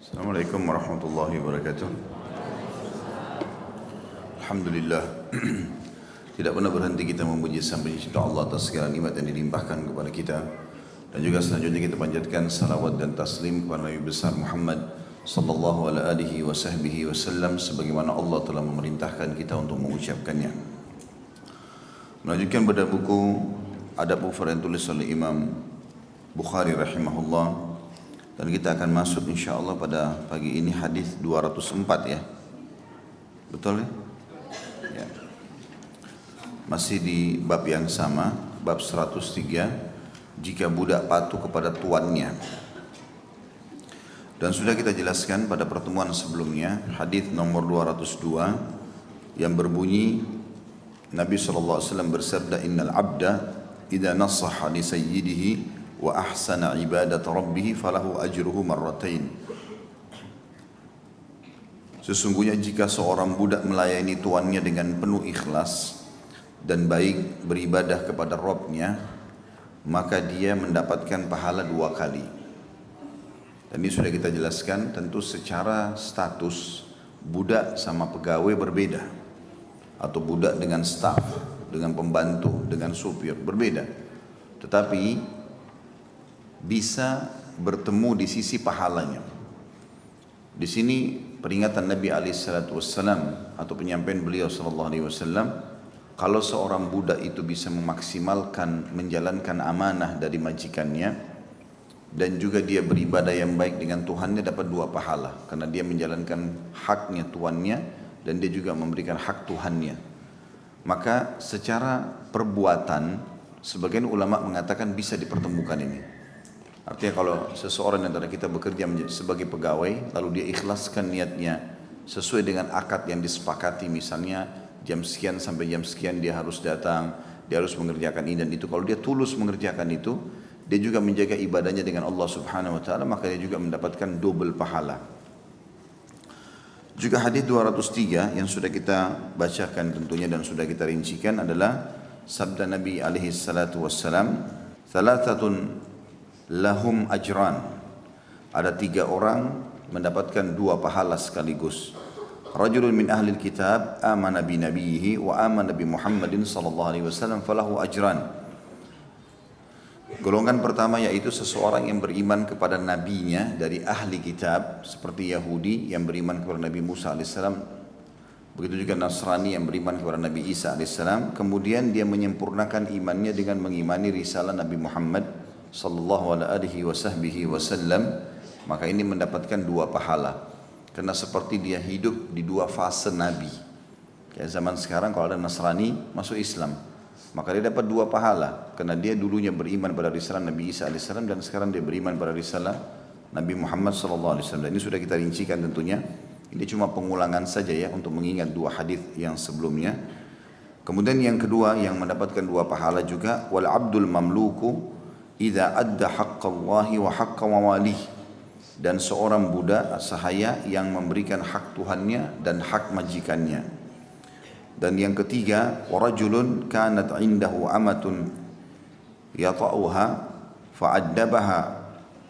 Assalamualaikum warahmatullahi wabarakatuh. Alhamdulillah. Tidak pernah berhenti kita memuji Sang Pencipta Allah atas segala nikmat yang dilimpahkan kepada kita. Dan juga selanjutnya kita panjatkan salawat dan taslim kepada Nabi besar Muhammad sallallahu alaihi wasallam sebagaimana Allah telah memerintahkan kita untuk mengucapkannya. Melanjutkan pada buku Adab Mufrad yang tulis oleh Imam Bukhari rahimahullah. Dan kita akan masuk insyaAllah pada pagi ini hadis 204 ya. Betul ya? Ya. Masih di bab yang sama, bab 103, jika budak patuh kepada tuannya. Dan sudah kita jelaskan pada pertemuan sebelumnya, hadis nomor 202 yang berbunyi Nabi SAW bersabda, Innal abda idha nasaha li sayyidihi wa ahsana ibadat rabbih falahu ajruhu marratain. Sesungguhnya jika seorang budak melayani tuannya dengan penuh ikhlas dan baik beribadah kepada Rabbnya, maka dia mendapatkan pahala 2 kali. Dan ini sudah kita jelaskan, tentu secara status budak sama pegawai berbeda, atau budak dengan staf, dengan pembantu, dengan supir berbeda. Tetapi bisa bertemu di sisi pahalanya. Di sini peringatan Nabi SAW atau penyampaian beliau SAW, kalau seorang budak itu bisa memaksimalkan menjalankan amanah dari majikannya dan juga dia beribadah yang baik dengan Tuhannya, dapat 2 pahala karena dia menjalankan haknya tuannya dan dia juga memberikan hak Tuhannya. Maka secara perbuatan sebagian ulama mengatakan bisa dipertemukan ini. Artinya kalau seseorang antara kita bekerja sebagai pegawai, lalu dia ikhlaskan niatnya sesuai dengan akad yang disepakati, misalnya jam sekian sampai jam sekian dia harus datang, dia harus mengerjakan ini dan itu. Kalau dia tulus mengerjakan itu, dia juga menjaga ibadahnya dengan Allah Subhanahu Wa Taala, maka dia juga mendapatkan double pahala. Juga hadis 203 yang sudah kita bacakan tentunya dan sudah kita rincikan adalah sabda Nabi alaihi salatu wassalam, "Thalathatun lahum ajran." Ada 3 orang mendapatkan 2 pahala sekaligus. Rajulun min ahlil kitab amana bi nabiyhi wa amana bi Muhammadin sallallahu alaihi wasallam falahu ajran. Golongan pertama yaitu seseorang yang beriman kepada nabinya dari ahli kitab seperti Yahudi yang beriman kepada Nabi Musa alaihissalam, begitu juga Nasrani yang beriman kepada Nabi Isa alaihissalam. Kemudian dia menyempurnakan imannya dengan mengimani risalah Nabi Muhammad sallallahu alaihi wasallam, maka ini mendapatkan 2 pahala karena seperti dia hidup di 2 fase nabi. Kayak zaman sekarang kalau ada Nasrani masuk Islam, maka dia dapat 2 pahala karena dia dulunya beriman pada risalah Nabi Isa alaihissalam dan sekarang dia beriman pada risalah Nabi Muhammad sallallahu alaihi wasallam. Ini sudah kita rincikan tentunya. Ini cuma pengulangan saja ya untuk mengingat 2 hadis yang sebelumnya. Kemudian yang kedua yang mendapatkan 2 pahala juga, wal abdul mamluku idza adda haqqallahi wa haqqa mawalih. Dan seorang budak sahaya yang memberikan hak Tuhannya dan hak majikannya. Dan yang ketiga, warajulun kanat indahu amatun yata'uha fa'addabaha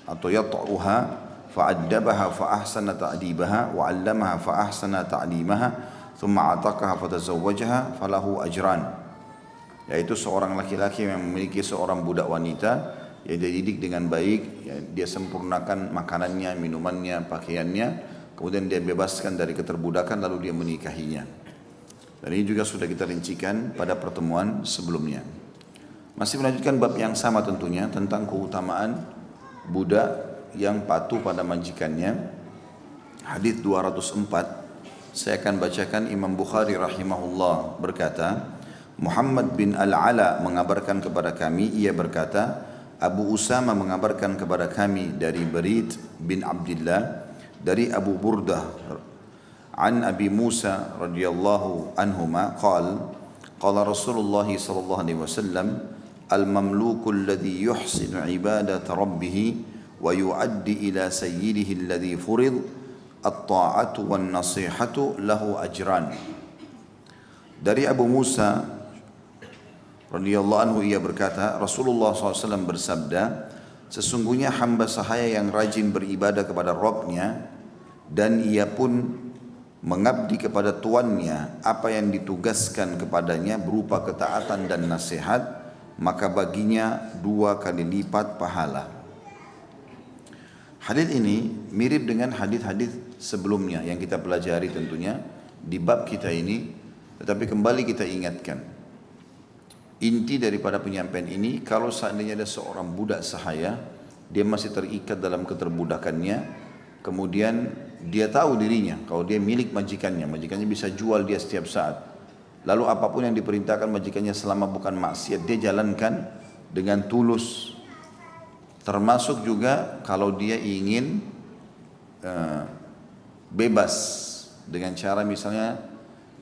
atau yata'uha fa'addabaha fa'ahsana ta'dibaha wa 'allamaha fa'ahsana ta'limaha thumma 'ataqaha fatazawwajaha falahu ajran. Yaitu seorang laki-laki yang memiliki seorang budak wanita yang dia didik dengan baik, ya, dia sempurnakan makanannya, minumannya, pakaiannya, kemudian dia bebaskan dari keterbudakan lalu dia menikahinya. Dan ini juga sudah kita rincikan pada pertemuan sebelumnya. Masih melanjutkan bab yang sama tentunya tentang keutamaan budak yang patuh pada majikannya. Hadis 204 saya akan bacakan. Imam Bukhari rahimahullah berkata, Muhammad bin Al-Ala mengabarkan kepada kami, ia berkata, Abu Usama mengabarkan kepada kami dari Barid bin Abdullah dari Abu Burdah an Abi Musa radhiyallahu anhuma qala Rasulullah sallallahu alaihi wasallam al-mamluku alladhi yuhsinu ibadat rabbih wa yuaddi ila sayyidihi alladhi furid at-ta'atu wan nasihatu lahu ajran. Dari Abu Musa radhiyallahu anhu ia berkata, Rasulullah SAW bersabda, sesungguhnya hamba sahaya yang rajin beribadah kepada Rabbnya dan ia pun mengabdi kepada tuannya apa yang ditugaskan kepadanya berupa ketaatan dan nasihat, maka baginya 2 kali lipat pahala. Hadis ini mirip dengan hadis-hadis sebelumnya yang kita pelajari tentunya di bab kita ini, tetapi kembali kita ingatkan. Inti daripada penyampaian ini, kalau seandainya ada seorang budak sahaya, dia masih terikat dalam keterbudakannya, kemudian dia tahu dirinya, kalau dia milik majikannya, majikannya bisa jual dia setiap saat. Lalu apapun yang diperintahkan majikannya selama bukan maksiat, dia jalankan dengan tulus. Termasuk juga kalau dia ingin bebas dengan cara misalnya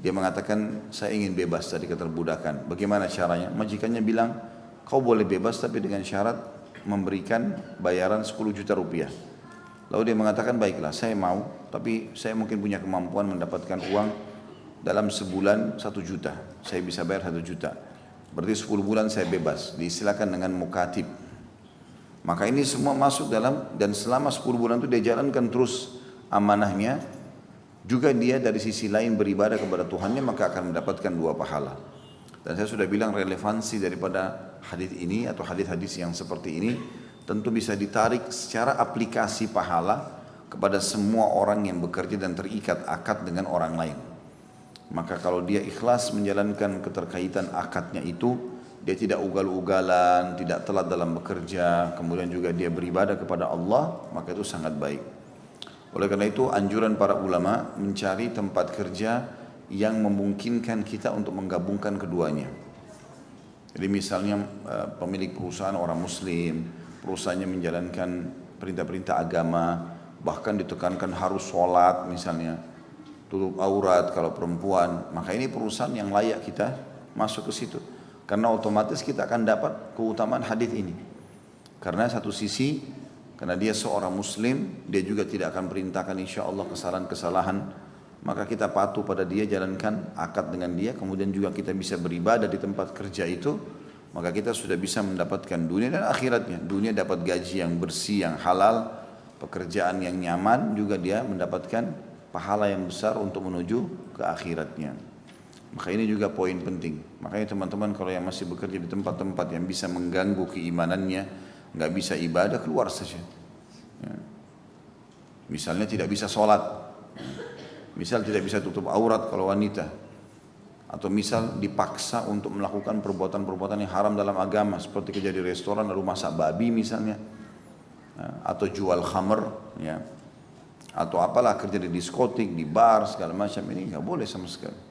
dia mengatakan saya ingin bebas dari keterbudakan. Bagaimana caranya? Majikannya bilang kau boleh bebas tapi dengan syarat memberikan bayaran 10 juta rupiah. Lalu dia mengatakan baiklah saya mau, tapi saya mungkin punya kemampuan mendapatkan uang dalam sebulan 1 juta. Saya bisa bayar 1 juta. Berarti 10 bulan saya bebas. Diistilahkan dengan mukatib. Maka ini semua masuk dalam, dan selama 10 bulan itu dia jalankan terus amanahnya. Juga dia dari sisi lain beribadah kepada Tuhannya, maka akan mendapatkan 2 pahala. Dan saya sudah bilang relevansi daripada hadis ini atau hadis-hadis yang seperti ini tentu bisa ditarik secara aplikasi pahala kepada semua orang yang bekerja dan terikat akad dengan orang lain. Maka kalau dia ikhlas menjalankan keterkaitan akadnya itu, dia tidak ugal-ugalan, tidak telat dalam bekerja, kemudian juga dia beribadah kepada Allah, maka itu sangat baik. Oleh karena itu anjuran para ulama mencari tempat kerja yang memungkinkan kita untuk menggabungkan keduanya. Jadi misalnya pemilik perusahaan orang muslim, perusahaannya menjalankan perintah-perintah agama, bahkan ditekankan harus sholat misalnya, tutup aurat kalau perempuan, maka ini perusahaan yang layak kita masuk ke situ. Karena otomatis kita akan dapat keutamaan hadis ini. Karena satu sisi, karena dia seorang muslim, dia juga tidak akan perintahkan insya Allah kesalahan-kesalahan, maka kita patuh pada dia, jalankan akad dengan dia, kemudian juga kita bisa beribadah di tempat kerja itu, maka kita sudah bisa mendapatkan dunia dan akhiratnya. Dunia dapat gaji yang bersih, yang halal, pekerjaan yang nyaman, juga dia mendapatkan pahala yang besar untuk menuju ke akhiratnya. Maka ini juga poin penting. Makanya teman-teman kalau yang masih bekerja di tempat-tempat yang bisa mengganggu keimanannya, nggak bisa ibadah, keluar saja. Ya. Misalnya tidak bisa sholat, misal tidak bisa tutup aurat kalau wanita, atau misal dipaksa untuk melakukan perbuatan-perbuatan yang haram dalam agama, seperti kerja di restoran lalu masak babi misalnya, atau jual khamr, ya, atau apalah kerja di diskotik, di bar segala macam, ini nggak boleh sama sekali.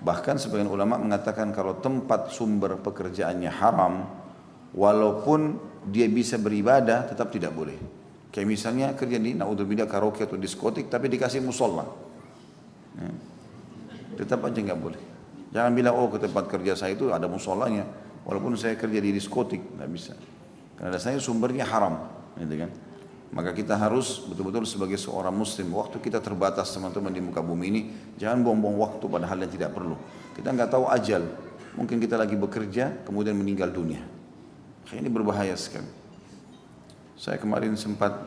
Bahkan sebagian ulama mengatakan kalau tempat sumber pekerjaannya haram, walaupun dia bisa beribadah tetap tidak boleh. Kayak misalnya kerja di naudzubillah karaoke atau diskotik tapi dikasih musola, ya, tetap aja nggak boleh. Jangan bilang oh ke tempat kerja saya itu ada musolanya, walaupun saya kerja di diskotik, nggak bisa. Karena dasarnya sumbernya haram, gitu kan. Maka kita harus betul-betul sebagai seorang muslim, waktu kita terbatas teman-teman di muka bumi ini, jangan buang-buang waktu pada hal yang tidak perlu. Kita nggak tahu ajal, mungkin kita lagi bekerja kemudian meninggal dunia. Ini berbahaya sekali. Saya kemarin sempat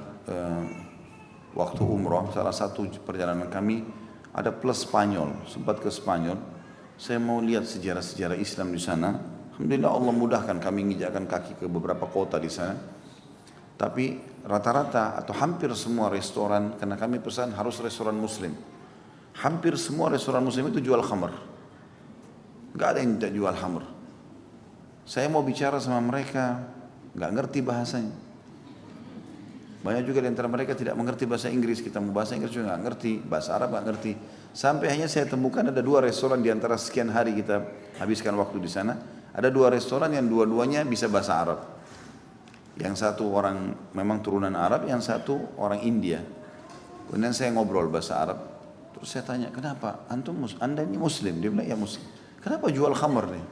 waktu umroh, salah satu perjalanan kami ada plus Spanyol, sempat ke Spanyol. Saya mau lihat sejarah-sejarah Islam di sana. Alhamdulillah Allah mudahkan kami menginjakkan kaki ke beberapa kota di sana. Tapi rata-rata atau hampir semua restoran, karena kami pesan harus restoran muslim, hampir semua restoran muslim itu jual khamr. Gak ada yang tidak jual khamr. Saya mau bicara sama mereka, gak ngerti bahasanya. Banyak juga di antara mereka tidak mengerti bahasa Inggris. Kita mau bahasa Inggris juga gak ngerti, bahasa Arab gak ngerti. Sampai hanya saya temukan ada 2 restoran di antara sekian hari kita habiskan waktu di sana. Ada 2 restoran yang dua-duanya bisa bahasa Arab. Yang satu orang memang turunan Arab, yang satu orang India. Kemudian saya ngobrol bahasa Arab. Terus saya tanya, kenapa? Anda ini muslim? Dia bilang, ya muslim. Kenapa jual khamr nih?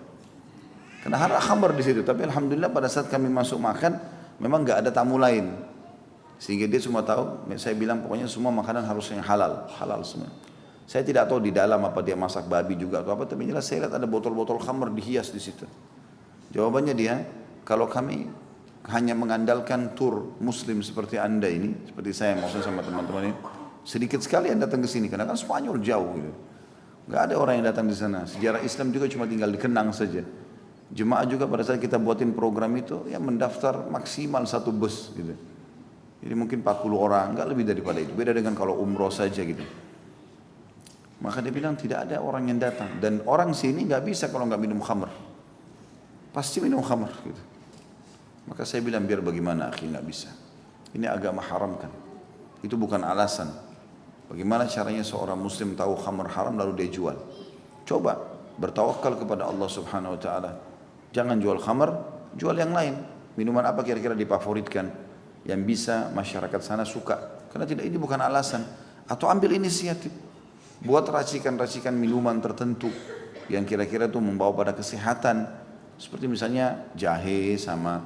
Karena ada khamr di situ. Tapi alhamdulillah pada saat kami masuk makan, memang nggak ada tamu lain. Sehingga dia semua tahu, saya bilang pokoknya semua makanan harus yang halal. Halal semua. Saya tidak tahu di dalam apa dia masak babi juga atau apa. Tapi jelas saya lihat ada botol-botol khamr dihias di situ. Jawabannya dia, kalau kami hanya mengandalkan tur muslim seperti anda ini, seperti saya maksudnya sama teman-teman ini, Sedikit sekali yang datang ke sini, karena kan Spanyol jauh gitu. Nggak ada orang yang datang di sana. Sejarah Islam juga cuma tinggal dikenang saja. Jemaah juga pada saat kita buatin program itu, ya mendaftar maksimal 1 bus gitu. Jadi mungkin 40 orang, nggak lebih daripada itu. Beda dengan kalau umroh saja gitu. Maka dia bilang tidak ada orang yang datang. Dan orang sini nggak bisa kalau nggak minum khamr. Pasti minum khamr gitu. Maka saya bilang biar bagaimana akhi, nggak bisa. Ini agama haramkan. Itu bukan alasan. Bagaimana caranya seorang muslim tahu khamr haram lalu dia jual? Coba bertawakal kepada Allah Subhanahu wa taala. Jangan jual khamr, jual yang lain. Minuman apa kira-kira difavoritkan yang bisa masyarakat sana suka? Karena tidak, ini bukan alasan. Atau ambil inisiatif. Buat racikan-racikan minuman tertentu yang kira-kira itu membawa pada kesehatan. Seperti misalnya jahe sama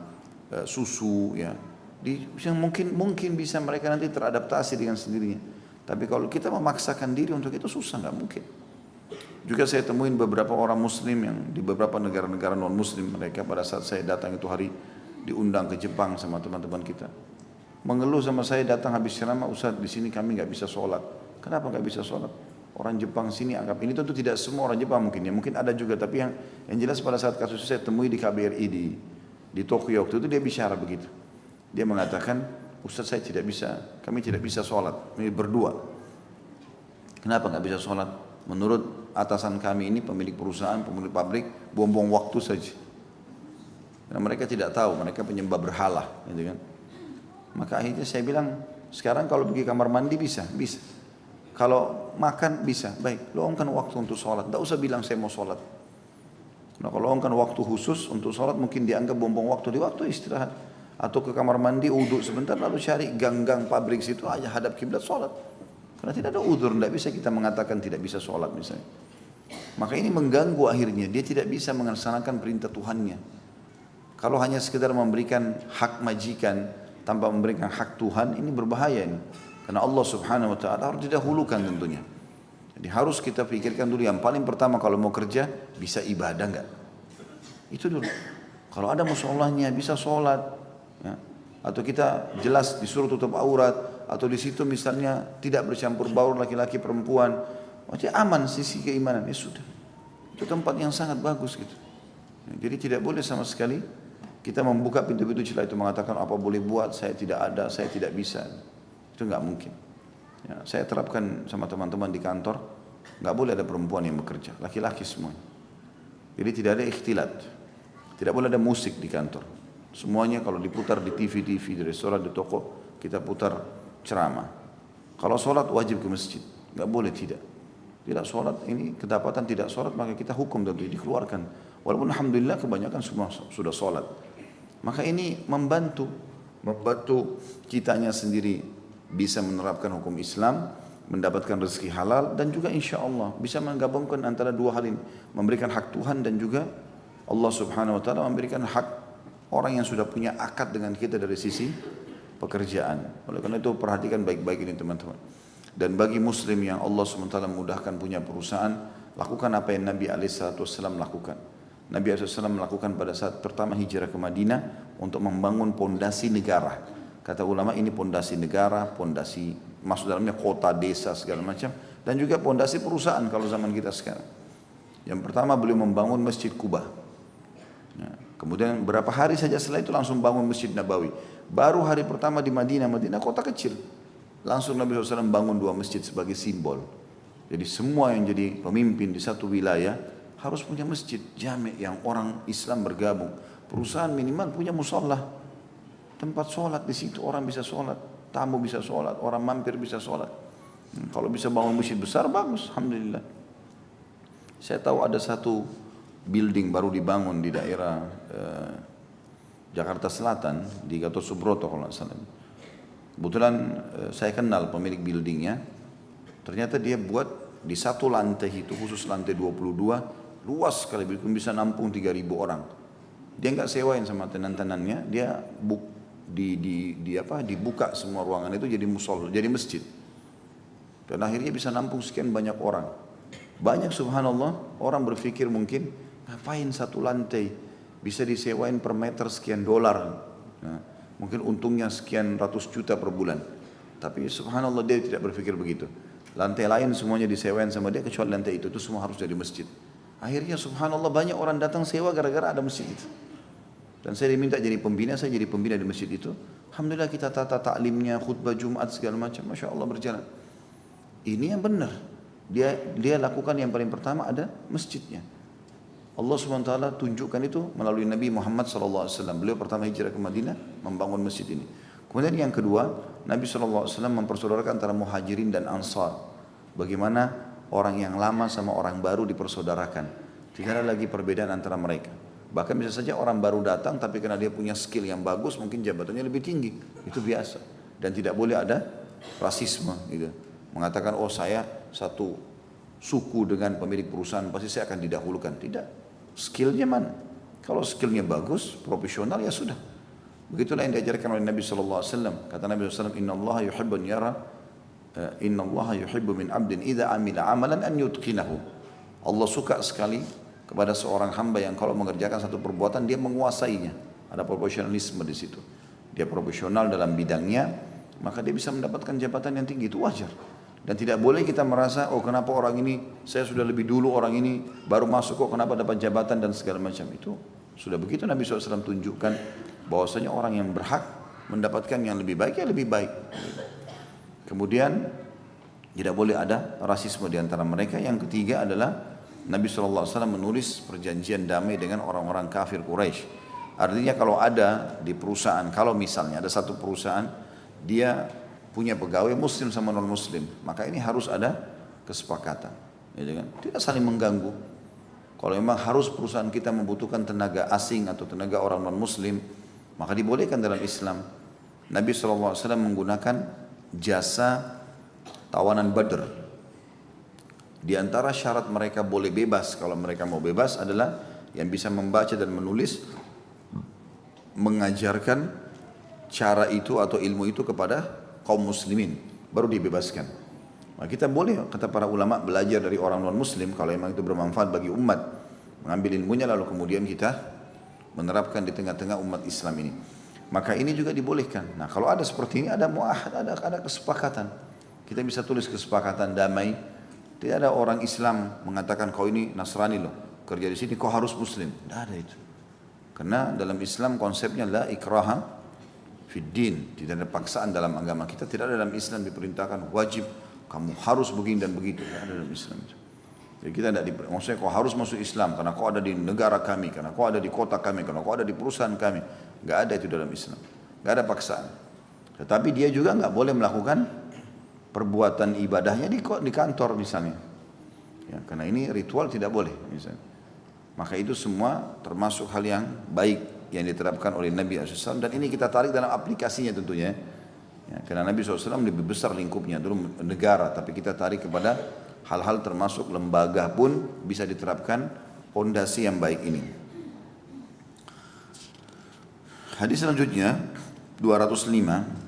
susu ya. Yang mungkin bisa mereka nanti teradaptasi dengan sendirinya. Tapi kalau kita memaksakan diri untuk itu susah, nggak mungkin. Juga saya temuin beberapa orang muslim yang di beberapa negara-negara non muslim, mereka pada saat saya datang itu hari diundang ke Jepang sama teman-teman kita. Mengeluh sama saya, datang habis ceramah, Ustaz di sini kami nggak bisa sholat. Kenapa nggak bisa sholat? Orang Jepang sini anggap, ini tentu tidak semua orang Jepang mungkin ya, mungkin ada juga, tapi yang jelas pada saat kasus saya temui di KBRI di Tokyo waktu itu dia bicara begitu. Dia mengatakan, Ustaz saya tidak bisa, kami tidak bisa sholat, ini berdua. Kenapa nggak bisa sholat? Menurut atasan kami ini, pemilik perusahaan, pemilik pabrik, buang-buang waktu saja. Karena mereka tidak tahu, mereka penyembah berhala, gitu kan. Maka akhirnya saya bilang, sekarang kalau pergi kamar mandi bisa. Kalau makan bisa, baik, luangkan waktu untuk sholat, tidak usah bilang saya mau sholat. Nah kalau luangkan waktu khusus untuk sholat, mungkin dianggap buang-buang waktu di waktu istirahat. Atau ke kamar mandi, uduk sebentar, lalu cari gang-gang pabrik situ aja, hadap kiblat sholat. Karena tidak ada udzur, tidak bisa kita mengatakan tidak bisa sholat misalnya. Maka ini mengganggu akhirnya, dia tidak bisa melaksanakan perintah Tuhannya. Kalau hanya sekedar memberikan hak majikan tanpa memberikan hak Tuhan, ini berbahaya ini. Karena Allah Subhanahu wa taala harus didahulukan tentunya. Jadi harus kita pikirkan dulu yang paling pertama kalau mau kerja, bisa ibadah enggak? Itu dulu. Kalau ada musholahnya, bisa sholat. Ya. Atau kita jelas disuruh tutup aurat, atau di situ misalnya tidak bercampur baur laki-laki perempuan, macam aman sisi keimanan, ya sudah. Itu tempat yang sangat bagus gitu. Ya, jadi tidak boleh sama sekali kita membuka pintu-pintu celah itu mengatakan apa boleh buat, saya tidak ada, saya tidak bisa. Itu nggak mungkin. Ya, saya terapkan sama teman-teman di kantor, nggak boleh ada perempuan yang bekerja, laki-laki semuanya. Jadi tidak ada ikhtilat, tidak boleh ada musik di kantor. Semuanya kalau diputar di TV, di restoran, di toko, kita putar ceramah. Kalau sholat wajib ke masjid, nggak boleh tidak. Tidak sholat, ini kedapatan tidak sholat, maka kita hukum tentu dikeluarkan. Walaupun alhamdulillah kebanyakan semua sudah sholat. Maka ini membantu kitanya sendiri bisa menerapkan hukum Islam, mendapatkan rezeki halal, dan juga insya Allah bisa menggabungkan antara dua hal ini. Memberikan hak Tuhan dan juga Allah Subhanahu wa ta'ala memberikan hak orang yang sudah punya akad dengan kita dari sisi pekerjaan. Oleh karena itu perhatikan baik-baik ini teman-teman. Dan bagi muslim yang Allah SWT memudahkan punya perusahaan, lakukan apa yang Nabi SAW lakukan. Nabi SAW melakukan pada saat pertama hijrah ke Madinah untuk membangun pondasi negara. Kata ulama ini pondasi negara, pondasi masuk dalamnya kota, desa segala macam, dan juga pondasi perusahaan kalau zaman kita sekarang. Yang pertama beliau membangun Masjid Kuba. Ya, kemudian berapa hari saja setelah itu langsung bangun Masjid Nabawi. Baru hari pertama di Madinah kota kecil. Langsung Nabi SAW bangun 2 masjid sebagai simbol. Jadi semua yang jadi pemimpin di satu wilayah harus punya masjid jami' yang orang Islam bergabung. Perusahaan minimal punya musola, tempat sholat di situ orang bisa sholat, tamu bisa sholat, orang mampir bisa sholat. Kalau bisa bangun masjid besar bagus, alhamdulillah. Saya tahu ada satu building baru dibangun di daerah Jakarta Selatan di Gatot Subroto kalau nggak salah. Kebetulan saya kenal pemilik buildingnya. Ternyata dia buat di satu lantai itu khusus lantai 22 luas sekali, bisa nampung 3.000 orang. Dia nggak sewain sama tenan-tenannya, dia dibuka semua ruangan itu jadi musol, jadi masjid. Dan akhirnya bisa nampung sekian banyak orang. Banyak subhanallah orang berpikir mungkin ngapain satu lantai bisa disewain per meter sekian dolar. Nah, mungkin untungnya sekian ratus juta per bulan. Tapi subhanallah dia tidak berpikir begitu. Lantai lain semuanya disewain sama dia kecuali lantai itu semua harus jadi masjid. Akhirnya subhanallah banyak orang datang sewa gara-gara ada masjid itu. Dan saya diminta jadi pembina, saya jadi pembina di masjid itu. Alhamdulillah kita tata taklimnya, khutbah Jumat segala macam, masya Allah berjalan. Ini yang benar. Dia lakukan yang paling pertama ada masjidnya. Allah SWT tunjukkan itu melalui Nabi Muhammad SAW. Beliau pertama hijrah ke Madinah membangun masjid ini. Kemudian yang kedua, Nabi SAW mempersaudarakan antara muhajirin dan ansar. Bagaimana orang yang lama sama orang baru dipersaudarakan. Tidak ada lagi perbedaan antara mereka. Bahkan bisa saja orang baru datang tapi karena dia punya skill yang bagus mungkin jabatannya lebih tinggi. Itu biasa. Dan tidak boleh ada rasisme gitu. Mengatakan oh saya satu suku dengan pemilik perusahaan pasti saya akan didahulukan. Tidak. Skillnya mana? Kalau skillnya bagus, profesional ya sudah. Begitulah yang diajarkan oleh Nabi SAW. Kata Nabi SAW, Inna Allah yuhibbu min abdin idha amila amalan an yutqinahu. Allah suka sekali kepada seorang hamba yang kalau mengerjakan satu perbuatan dia menguasainya. Ada profesionalisme di situ. Dia profesional dalam bidangnya, maka dia bisa mendapatkan jabatan yang tinggi, itu wajar. Dan tidak boleh kita merasa, oh kenapa orang ini, saya sudah lebih dulu orang ini baru masuk kok kenapa dapat jabatan dan segala macam itu. Sudah begitu Nabi SAW tunjukkan bahwasanya orang yang berhak mendapatkan yang lebih baik ya lebih baik. Kemudian tidak boleh ada rasisme di antara mereka. Yang ketiga adalah Nabi SAW menulis perjanjian damai dengan orang-orang kafir Quraisy. Artinya kalau ada di perusahaan, kalau misalnya ada satu perusahaan dia punya pegawai muslim sama non muslim, maka ini harus ada kesepakatan, ya kan? Tidak saling mengganggu. Kalau memang harus perusahaan kita membutuhkan tenaga asing atau tenaga orang non muslim, maka dibolehkan dalam Islam. Nabi SAW menggunakan jasa tawanan Badr. Di antara syarat mereka boleh bebas, kalau mereka mau bebas adalah yang bisa membaca dan menulis, mengajarkan cara itu atau ilmu itu kepada kaum muslimin, baru dibebaskan. Nah, kita boleh, kata para ulama, belajar dari orang non muslim kalau memang itu bermanfaat bagi umat, mengambil ilmunya lalu kemudian kita menerapkan di tengah-tengah umat Islam ini. Maka ini juga dibolehkan. Nah, kalau ada seperti ini ada muahad, ada kesepakatan. Kita bisa tulis kesepakatan damai. Tidak ada orang Islam mengatakan kau ini Nasrani loh, kerja di sini kau harus muslim. Tidak ada itu. Karena dalam Islam konsepnya la ikraha fid din, tidak ada paksaan dalam agama. Kita tidak ada dalam Islam diperintahkan wajib kamu harus begini dan begitu. Tidak ada dalam Islam itu. Jadi kita tidak maksudnya kau harus masuk Islam karena kau ada di negara kami, karena kau ada di kota kami, karena kau ada di perusahaan kami. Tidak ada itu dalam Islam. Tidak ada paksaan. Tetapi dia juga tidak boleh melakukan perbuatan ibadahnya di kantor misalnya. Ya, karena ini ritual tidak boleh misalnya. Maka itu semua termasuk hal yang baik yang diterapkan oleh Nabi SAW. Dan ini kita tarik dalam aplikasinya tentunya. Ya, karena Nabi SAW lebih besar lingkupnya, dulu negara. Tapi kita tarik kepada hal-hal termasuk lembaga pun bisa diterapkan fondasi yang baik ini. Hadis selanjutnya 205.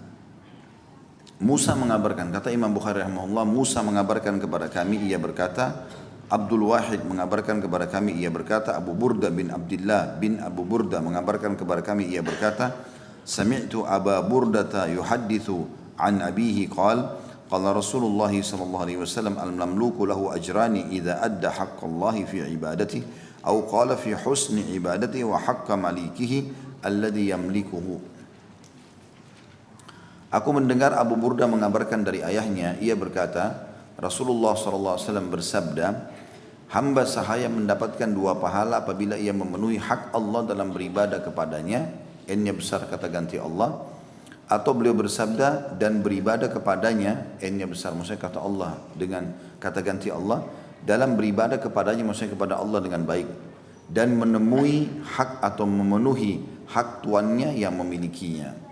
Musa mengabarkan, kata Imam Bukhari rahimahullah, Musa mengabarkan kepada kami, ia berkata, Abdul Wahid mengabarkan kepada kami, ia berkata, Abu Burda bin Abdullah bin Abu Burda mengabarkan kepada kami, ia berkata, Sami'tu Aba Burdata yuhaddithu an abihi qala Rasulullah sallallahu alaihi wasallam al-mamluku lahu ajrani idza adda haqqallahi fi ibadatihi atau qala fi husni ibadatihi wa haqqa malikihi alladhi yamlikuhu. Aku mendengar Abu Burda mengabarkan dari ayahnya, ia berkata, Rasulullah SAW bersabda, hamba sahaya mendapatkan 2 pahala apabila ia memenuhi hak Allah dalam beribadah kepadanya, n-nya besar kata ganti Allah, atau beliau bersabda dan beribadah kepadanya, n-nya besar maksudnya kata Allah dengan kata ganti Allah, dalam beribadah kepadanya maksudnya kepada Allah dengan baik, dan menemui hak atau memenuhi hak tuannya yang memilikinya.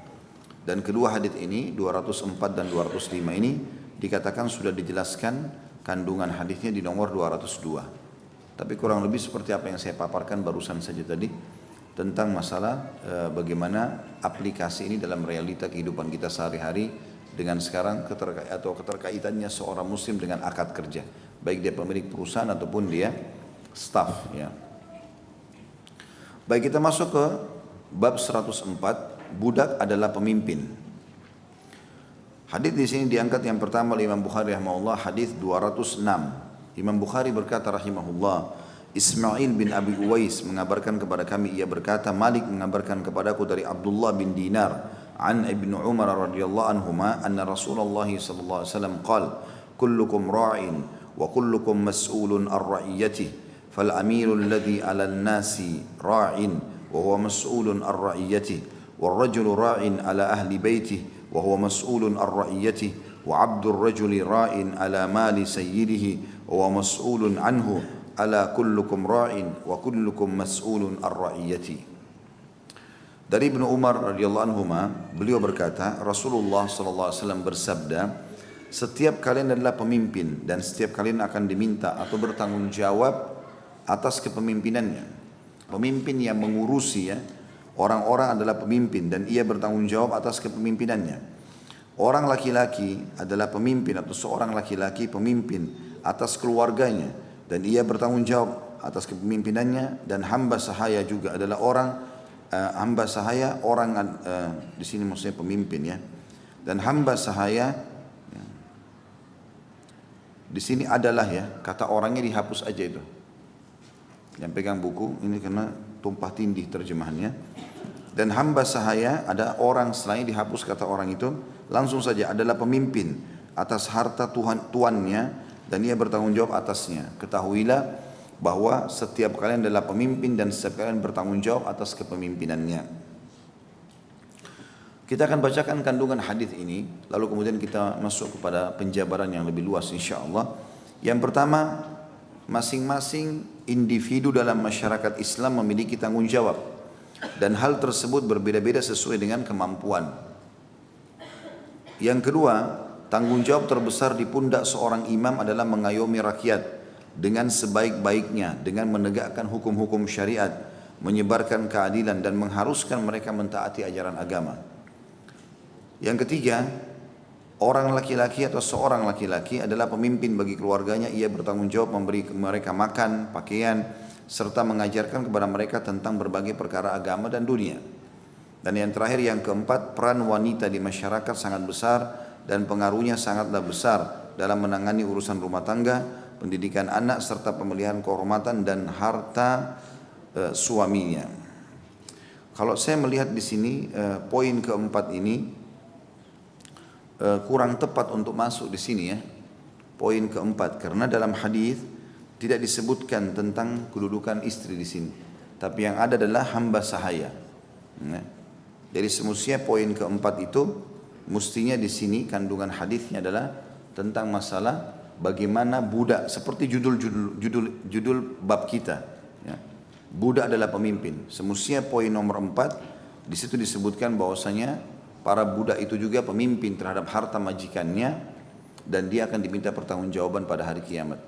Dan kedua hadis ini 204 dan 205 ini dikatakan sudah dijelaskan kandungan hadisnya di nomor 202. Tapi kurang lebih seperti apa yang saya paparkan barusan saja tadi tentang masalah bagaimana aplikasi ini dalam realita kehidupan kita sehari-hari dengan sekarang keterkaitannya seorang muslim dengan akad kerja, baik dia pemilik perusahaan ataupun dia staff ya. Baik, kita masuk ke bab 104. Budak adalah pemimpin. Hadis di sini diangkat yang pertama oleh Imam Bukhari rahimahullah, hadis 206. Imam Bukhari berkata rahimahullah, Ismail bin Abi Uwais mengabarkan kepada kami, ia berkata, Malik mengabarkan kepadaku dari Abdullah bin Dinar an Ibnu Umar radhiyallahu anhuma anna Rasulullah sallallahu alaihi wasallam qala kullukum ra'in wa kullukum mas'ulun an ra'iyatihi fal amirul ladzi 'alan nasi ra'in wa huwa mas'ulun an ra'iyatihi wal rajulu ra'in 'ala ahli baitihi وهو مسؤول عن رعيته وعبد الرجل راع على مال سيده وهو مسؤول عنه ألا كلكم راع وكلكم مسؤول عن رعيته. Dari Ibnu Umar radhiyallahu anhuma, beliau berkata, Rasulullah sallallahu alaihi wasallam bersabda, setiap kalian adalah pemimpin dan setiap kalian akan diminta atau bertanggung jawab atas kepemimpinannya. Pemimpin yang mengurusi ya, orang-orang adalah pemimpin dan ia bertanggung jawab atas kepemimpinannya. Orang laki-laki adalah pemimpin atau seorang laki-laki pemimpin atas keluarganya dan ia bertanggung jawab atas kepemimpinannya. Dan hamba sahaya juga adalah hamba sahaya orang di sini maksudnya pemimpin ya. Dan hamba sahaya di sini adalah ya, kata orangnya dihapus aja itu. Yang pegang buku ini karena tumpah tindih terjemahannya. Dan hamba sahaya ada orang selain dihapus kata orang itu, langsung saja adalah pemimpin atas harta tuannya dan ia bertanggung jawab atasnya. Ketahuilah bahwa setiap kalian adalah pemimpin dan setiap kalian bertanggung jawab atas kepemimpinannya. Kita akan bacakan kandungan hadis ini, lalu kemudian kita masuk kepada penjabaran yang lebih luas insyaallah. Yang pertama, masing-masing individu dalam masyarakat Islam memiliki tanggung jawab dan hal tersebut berbeda-beda sesuai dengan kemampuan. Yang kedua, tanggung jawab terbesar di pundak seorang imam adalah mengayomi rakyat dengan sebaik-baiknya dengan menegakkan hukum-hukum syariat, menyebarkan keadilan dan mengharuskan mereka mentaati ajaran agama. Yang ketiga, orang laki-laki atau seorang laki-laki adalah pemimpin bagi keluarganya. Ia bertanggung jawab memberi mereka makan, pakaian, serta mengajarkan kepada mereka tentang berbagai perkara agama dan dunia. Dan yang terakhir, yang keempat, peran wanita di masyarakat sangat besar dan pengaruhnya sangatlah besar dalam menangani urusan rumah tangga, pendidikan anak, serta pemeliharaan kehormatan dan harta suaminya. Kalau saya melihat di sini poin keempat ini kurang tepat untuk masuk di sini ya, poin keempat, karena dalam hadis tidak disebutkan tentang kedudukan istri di sini, tapi yang ada adalah hamba sahaya. Jadi semestinya poin keempat itu mestinya di sini kandungan hadisnya adalah tentang masalah bagaimana budak, seperti judul bab kita. Ya. Budak adalah pemimpin. Semestinya poin nomor 4 di situ disebutkan bahwasanya para budak itu juga pemimpin terhadap harta majikannya dan dia akan diminta pertanggungjawaban pada hari kiamat.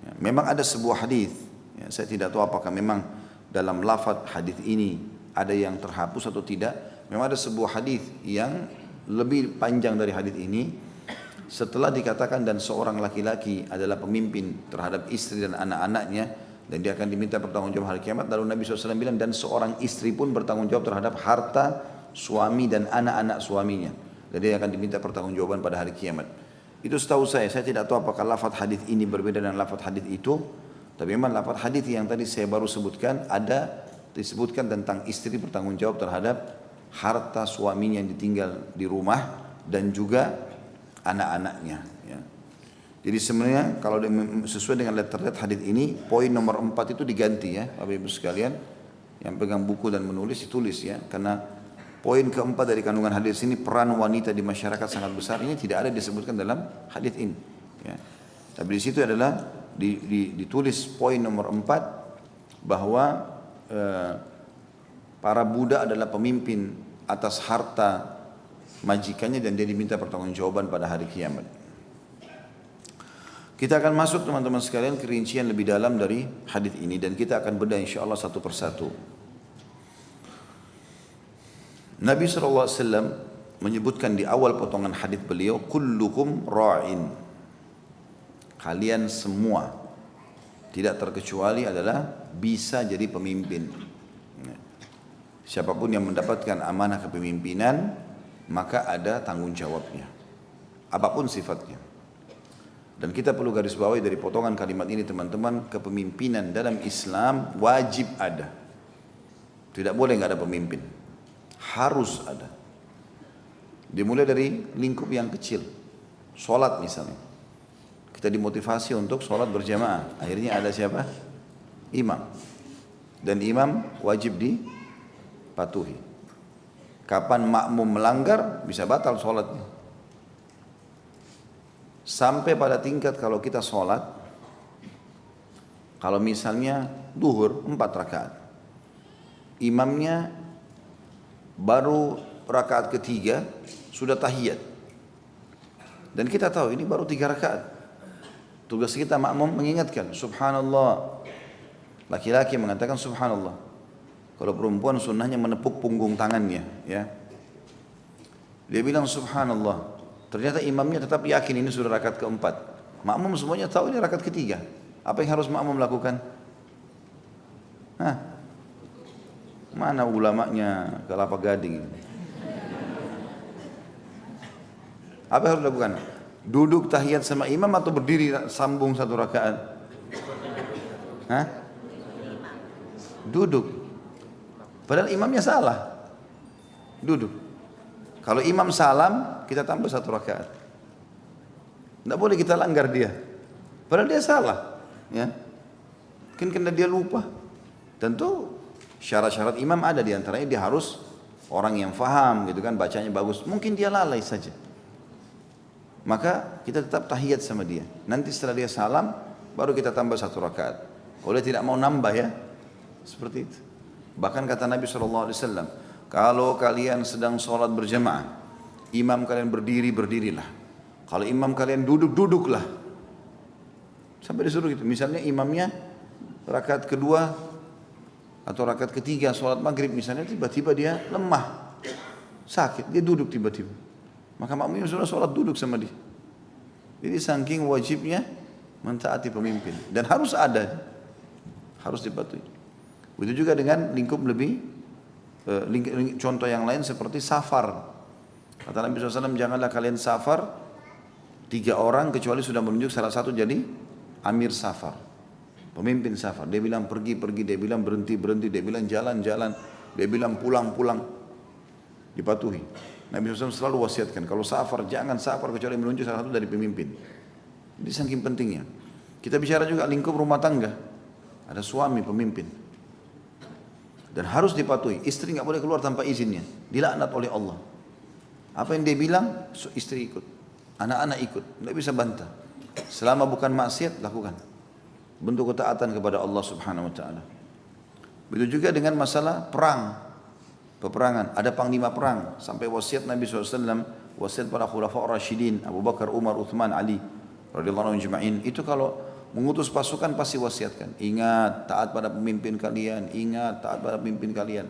Ya, memang ada sebuah hadis, ya, saya tidak tahu apakah memang dalam lafaz hadis ini ada yang terhapus atau tidak. Memang ada sebuah hadis yang lebih panjang dari hadis ini. Setelah dikatakan dan seorang laki-laki adalah pemimpin terhadap istri dan anak-anaknya dan dia akan diminta pertanggungjawaban hari kiamat, lalu Nabi SAW bilang dan seorang istri pun bertanggung jawab terhadap harta suami dan anak-anak suaminya, dan dia akan diminta pertanggungjawaban pada hari kiamat. Itu setahu saya tidak tahu apakah lafaz hadis ini berbeda dengan lafaz hadis itu, tapi memang lafaz hadis yang tadi saya baru sebutkan ada disebutkan tentang istri bertanggung jawab terhadap harta suaminya yang ditinggal di rumah dan juga anak-anaknya. Ya. Jadi sebenarnya kalau sesuai dengan letterhead hadis ini, poin nomor 4 itu diganti ya, Bapak Ibu sekalian, yang pegang buku dan menulis ditulis ya, karena poin keempat dari kandungan hadis ini, peran wanita di masyarakat sangat besar, ini tidak ada disebutkan dalam hadis ini. Ya. Tapi di situ adalah ditulis poin nomor 4 bahwa para budak adalah pemimpin atas harta majikannya dan dia diminta pertanggungjawaban pada hari kiamat. Kita akan masuk teman-teman sekalian ke rincian lebih dalam dari hadis ini dan kita akan bedah insyaallah satu persatu. Nabi SAW menyebutkan di awal potongan hadis beliau, kullukum ra'in, kalian semua tidak terkecuali adalah bisa jadi pemimpin. Siapapun yang mendapatkan amanah kepemimpinan maka ada tanggung jawabnya. apapun sifatnya. Dan kita perlu garis bawahi dari potongan kalimat ini teman-teman, kepemimpinan dalam Islam wajib ada. Tidak boleh nggak ada pemimpin, harus ada. Dimulai dari lingkup yang kecil, sholat misalnya. Kita dimotivasi untuk sholat berjamaah, akhirnya ada siapa? Imam. Dan imam wajib dipatuhi. Kapan makmum melanggar bisa batal sholatnya. Sampai pada tingkat kalau kita sholat, kalau misalnya duhur 4 rakaat, imamnya baru rakaat ketiga sudah tahiyat, dan kita tahu ini baru 3 rakaat. Tugas kita makmum mengingatkan subhanallah. Laki-laki mengatakan subhanallah. Kalau perempuan sunnahnya menepuk punggung tangannya, ya. Dia bilang subhanallah. Ternyata imamnya tetap yakin ini sudah rakaat keempat. Makmum semuanya tahu ini rakaat ketiga. Apa yang harus makmum lakukan? Hah? Mana ulamanya Kelapa Gading? Apa yang harus lakukan? Duduk tahiyat sama imam atau berdiri sambung 1 rakaat? Hah? Duduk. Padahal imamnya salah. Duduk. Kalau imam salam, kita tambah 1 rakaat. Tidak boleh kita langgar dia. Padahal dia salah. Ya. Mungkin karena dia lupa. Tentu syarat-syarat imam ada, di antaranya dia harus orang yang faham gitu kan, bacanya bagus. Mungkin dia lalai saja. Maka kita tetap tahiyat sama dia. Nanti setelah dia salam, baru kita tambah 1 rakaat. Kalau dia tidak mau nambah ya, seperti itu. Bahkan kata Nabi SAW, kalau kalian sedang sholat berjamaah, imam kalian berdiri, berdirilah. Kalau imam kalian duduk, duduklah. Sampai disuruh gitu. Misalnya imamnya rakaat kedua atau rakaat ketiga sholat maghrib misalnya, tiba-tiba dia lemah, sakit, dia duduk tiba-tiba. Maka makmumnya sudah sholat duduk sama dia. Jadi saking wajibnya mentaati pemimpin. Dan harus ada, harus dipatuhi. Begitu juga dengan lingkup lebih, contoh yang lain seperti safar. Kata Nabi SAW, janganlah kalian safar 3 orang kecuali sudah menunjuk salah satu jadi amir safar, pemimpin safar. Dia bilang pergi, dia bilang berhenti, dia bilang jalan, dia bilang pulang, dipatuhi. Nabi SAW selalu wasiatkan, kalau safar jangan safar kecuali menunjuk salah satu dari pemimpin. Jadi saking pentingnya. Kita bicara juga lingkup rumah tangga, ada suami pemimpin. Dan harus dipatuhi. Istri nggak boleh keluar tanpa izinnya. Dilaknat oleh Allah. Apa yang dia bilang, istri ikut. Anak-anak ikut. Nggak bisa bantah. Selama bukan maksiat, lakukan. Bentuk ketaatan kepada Allah Subhanahu Wa Taala. Begitu juga dengan masalah perang, peperangan. Ada panglima perang. Sampai wasiat Nabi SAW, wasiat para khulafa Rasyidin, Abu Bakar, Umar, Uthman, Ali, radhiyallahu anhum ajma'in. Itu kalau mengutus pasukan pasti wasiatkan, ingat taat pada pemimpin kalian, ingat taat pada pemimpin kalian.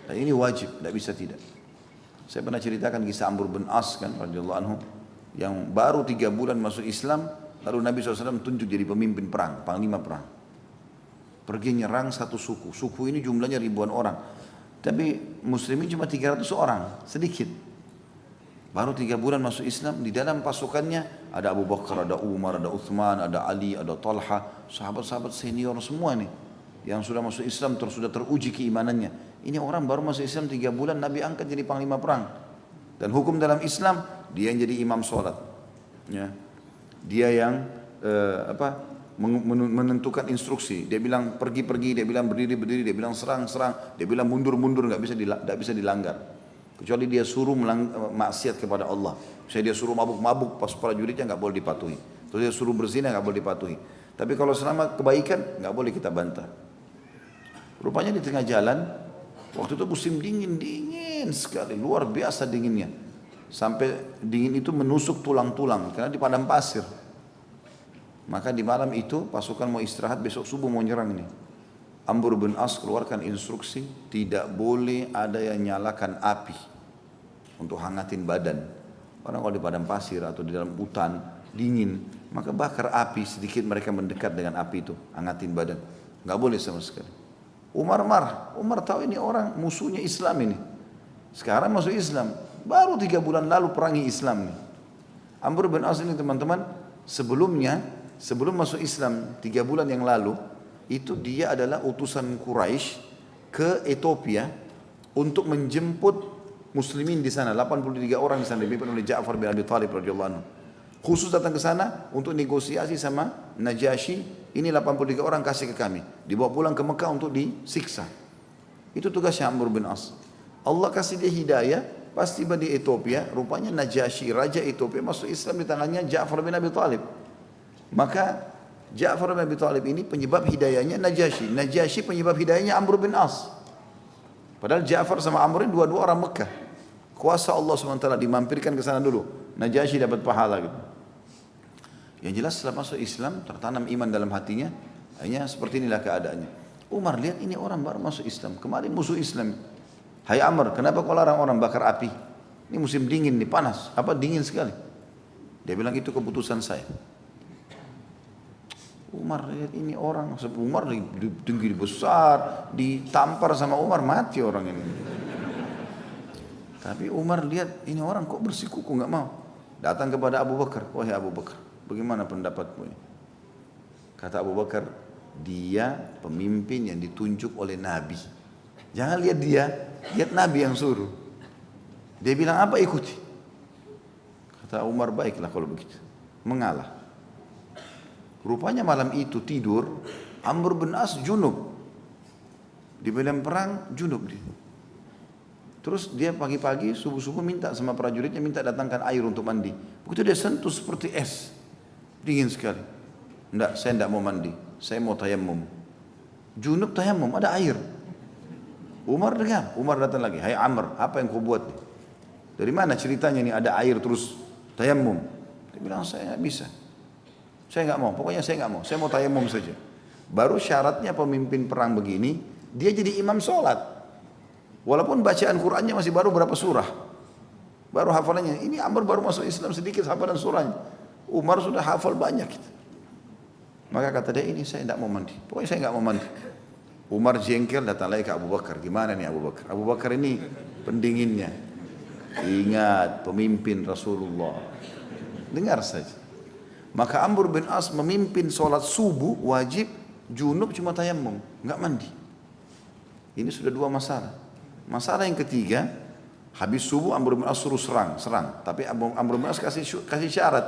Dan ini wajib, tidak bisa tidak. Saya pernah ceritakan kisah Amr bin As kan, radhiyallahu anhu, yang baru 3 bulan masuk Islam, lalu Nabi SAW tunjuk jadi pemimpin perang, panglima perang. Pergi nyerang satu suku, suku ini jumlahnya ribuan orang, tapi muslimin cuma 300 orang, sedikit. Baru 3 bulan masuk Islam, di dalam pasukannya ada Abu Bakar, ada Umar, ada Uthman, ada Ali, ada Talha, sahabat-sahabat senior semua nih, yang sudah masuk Islam terus sudah teruji keimanannya. Ini orang baru masuk Islam 3 bulan, Nabi angkat jadi panglima perang. Dan hukum dalam Islam, dia yang jadi imam sholat. Ya. Dia yang menentukan instruksi. Dia bilang pergi, dia bilang berdiri, dia bilang serang, dia bilang mundur, nggak bisa dilanggar. Kecuali dia suruh maksiat kepada Allah. Misalnya dia suruh mabuk-mabuk, pas para juridnya nggak boleh dipatuhi. Terus dia suruh berzina nggak boleh dipatuhi. Tapi kalau selama kebaikan nggak boleh kita bantah. Rupanya di tengah jalan, waktu itu musim dingin sekali, luar biasa dinginnya. Sampai dingin itu menusuk tulang-tulang karena di padang pasir. Maka di malam itu pasukan mau istirahat, besok subuh mau nyerang ini. Amr bin As keluarkan instruksi, tidak boleh ada yang nyalakan api untuk hangatin badan. Orang kalau di padang pasir atau di dalam hutan dingin, maka bakar api sedikit, mereka mendekat dengan api itu, hangatin badan. Nggak boleh sama sekali. Umar marah. Umar tahu ini orang musuhnya Islam ini. Sekarang masuk Islam, Baru 3 bulan lalu perangi Islam nih. Amr bin As ini teman-teman, sebelum masuk Islam 3 bulan yang lalu, itu dia adalah utusan Quraisy ke Ethiopia untuk menjemput muslimin di sana. 83 orang di sana dipimpin oleh Ja'far bin Abi Thalib radhiyallahu anhu. Khusus datang ke sana untuk negosiasi sama Najasyi. Ini 83 orang kasih ke kami. Dibawa pulang ke Mekah untuk disiksa. Itu tugasnya Amr bin As. Allah kasih dia hidayah. Pas tiba di Ethiopia, rupanya Najasyi, raja Ethiopia masuk Islam di tangannya Ja'far bin Abi Thalib. Maka Ja'far bin Abi Thalib ini penyebab hidayahnya Najasyi. Najasyi penyebab hidayahnya Amr bin As. Padahal Ja'far sama Amr ini dua-dua orang Mekah. Kuasa Allah SWT dimampirkan ke sana dulu. Najasyi dapat pahala gitu. Yang jelas setelah masuk Islam, tertanam iman dalam hatinya. Hanya seperti inilah keadaannya. Umar lihat ini orang baru masuk Islam. Kemarin musuh Islam. Hai Amr, kenapa kau larang orang bakar api? Ini musim dingin nih, panas. Apa dingin sekali? Dia bilang itu keputusan saya. Umar lihat ini orang, Umar tinggi besar, ditampar sama Umar, mati orang ini. Tapi Umar lihat ini orang kok bersikuku nggak mau. Datang kepada Abu Bakar, wahai Abu Bakar, bagaimana pendapatmu ini? Kata Abu Bakar, dia pemimpin yang ditunjuk oleh Nabi. Jangan lihat dia, lihat Nabi yang suruh. Dia bilang apa ikuti. Kata Umar, baiklah kalau begitu, mengalah. Rupanya malam itu tidur, Amr bin As junub. Di medan perang junub dia. Terus dia pagi-pagi subuh-subuh minta sama prajuritnya, minta datangkan air untuk mandi. Begitu dia sentuh seperti es, dingin sekali. Enggak, saya enggak mau mandi, saya mau tayammum. Junub tayammum, ada air. Umar dengar, Umar datang lagi, hai Amr, apa yang kau buat? Dari mana ceritanya nih ada air terus tayammum? Dia bilang saya enggak bisa. Saya nggak mau, pokoknya saya nggak mau. Saya mau tayammum saja. Baru syaratnya pemimpin perang begini, dia jadi imam sholat. Walaupun bacaan Qur'annya masih baru berapa surah. Baru hafalannya. Ini Amr baru masuk Islam sedikit hafalan surahnya. Umar sudah hafal banyak. Maka kata dia ini saya tidak mau mandi. Pokoknya saya nggak mau mandi. Umar jengkel datang lagi ke Abu Bakar. Gimana nih Abu Bakar? Abu Bakar ini pendinginnya. Ingat pemimpin Rasulullah. Dengar saja. Maka Amr bin As memimpin sholat subuh wajib, junub cuma tayammum, nggak mandi. Ini sudah 2 masalah. Masalah yang ketiga, habis subuh Amr bin As suruh serang. Tapi Amr bin As kasih syarat,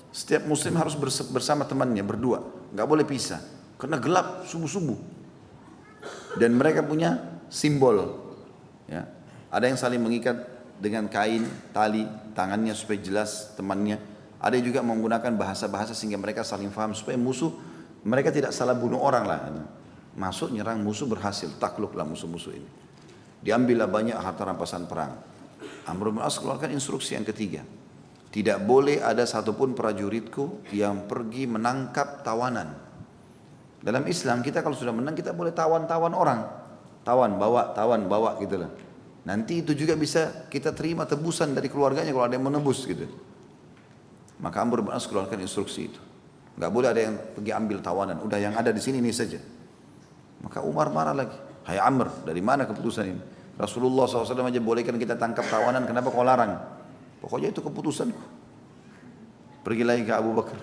setiap muslim harus bersama temannya berdua, nggak boleh pisah, karena gelap subuh-subuh. Dan mereka punya simbol, ya. Ada yang saling mengikat dengan kain, tali, tangannya supaya jelas temannya. Ada juga menggunakan bahasa-bahasa sehingga mereka saling faham supaya musuh mereka tidak salah bunuh orang lah. Masuk nyerang musuh berhasil, takluklah musuh-musuh ini. Diambillah banyak harta rampasan perang. Amr bin As keluarkan instruksi yang ketiga. Tidak boleh ada satupun prajuritku yang pergi menangkap tawanan. Dalam Islam kita kalau sudah menang kita boleh tawan orang. Tawan bawa gitu lah. Nanti itu juga bisa kita terima tebusan dari keluarganya kalau ada yang menebus gitu. Maka Amr bin As keluarkan instruksi itu. Enggak boleh ada yang pergi ambil tawanan. Udah yang ada di sini ini saja. Maka Umar marah lagi. Hai Amr, dari mana keputusan ini? Rasulullah SAW aja bolehkan kita tangkap tawanan, kenapa kau larang? Pokoknya itu keputusanku. Pergi lagi ke Abu Bakar.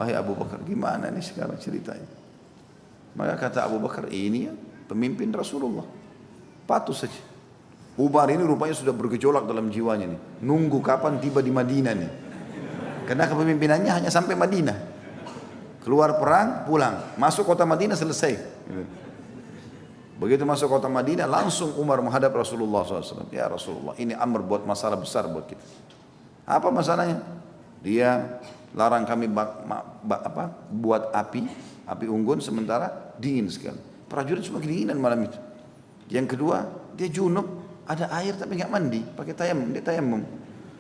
Wahai Abu Bakar, gimana nih sekarang ceritanya? Maka kata Abu Bakar, ini ya pemimpin Rasulullah. Patuh saja. Umar ini rupanya sudah bergejolak dalam jiwanya nih. Nunggu kapan tiba di Madinah nih. Karena kepemimpinannya hanya sampai Madinah. Keluar perang, pulang. Masuk kota Madinah, selesai. Begitu masuk kota Madinah, langsung Umar menghadap Rasulullah SAW. Ya Rasulullah, ini Amr buat masalah besar buat kita. Apa masalahnya? Dia larang kami buat api unggun sementara dingin sekali. Prajurit cuma kedinginan malam itu. Yang kedua, dia junub. Ada air tapi nggak mandi, pakai tayammum, dia tayammum.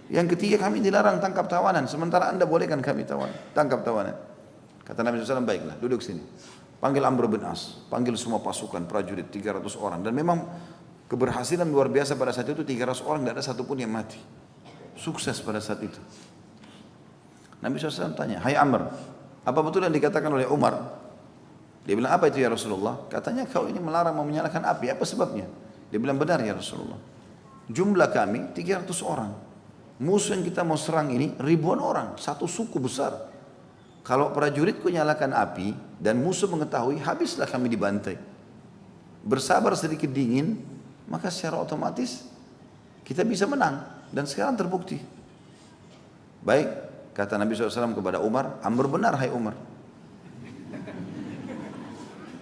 Yang ketiga kami dilarang tangkap tawanan, sementara anda bolehkan kami tangkap tawanan. Kata Nabi SAW, baiklah duduk sini. Panggil Amr bin As, panggil semua pasukan prajurit 300 orang. Dan memang keberhasilan luar biasa pada saat itu 300 orang tidak ada satupun yang mati. Sukses pada saat itu. Nabi SAW tanya, hai Amr, apa betul yang dikatakan oleh Umar? Dia bilang apa itu ya Rasulullah? Katanya kau ini melarang mau menyalakan api, apa sebabnya? Dia bilang benar ya Rasulullah. Jumlah kami 300 orang. Musuh yang kita mau serang ini ribuan orang, satu suku besar. Kalau prajuritku nyalakan api dan musuh mengetahui, habislah kami dibantai. Bersabar sedikit dingin, maka secara otomatis kita bisa menang. Dan sekarang terbukti. Baik, kata Nabi SAW kepada Umar, Amr benar hai Umar.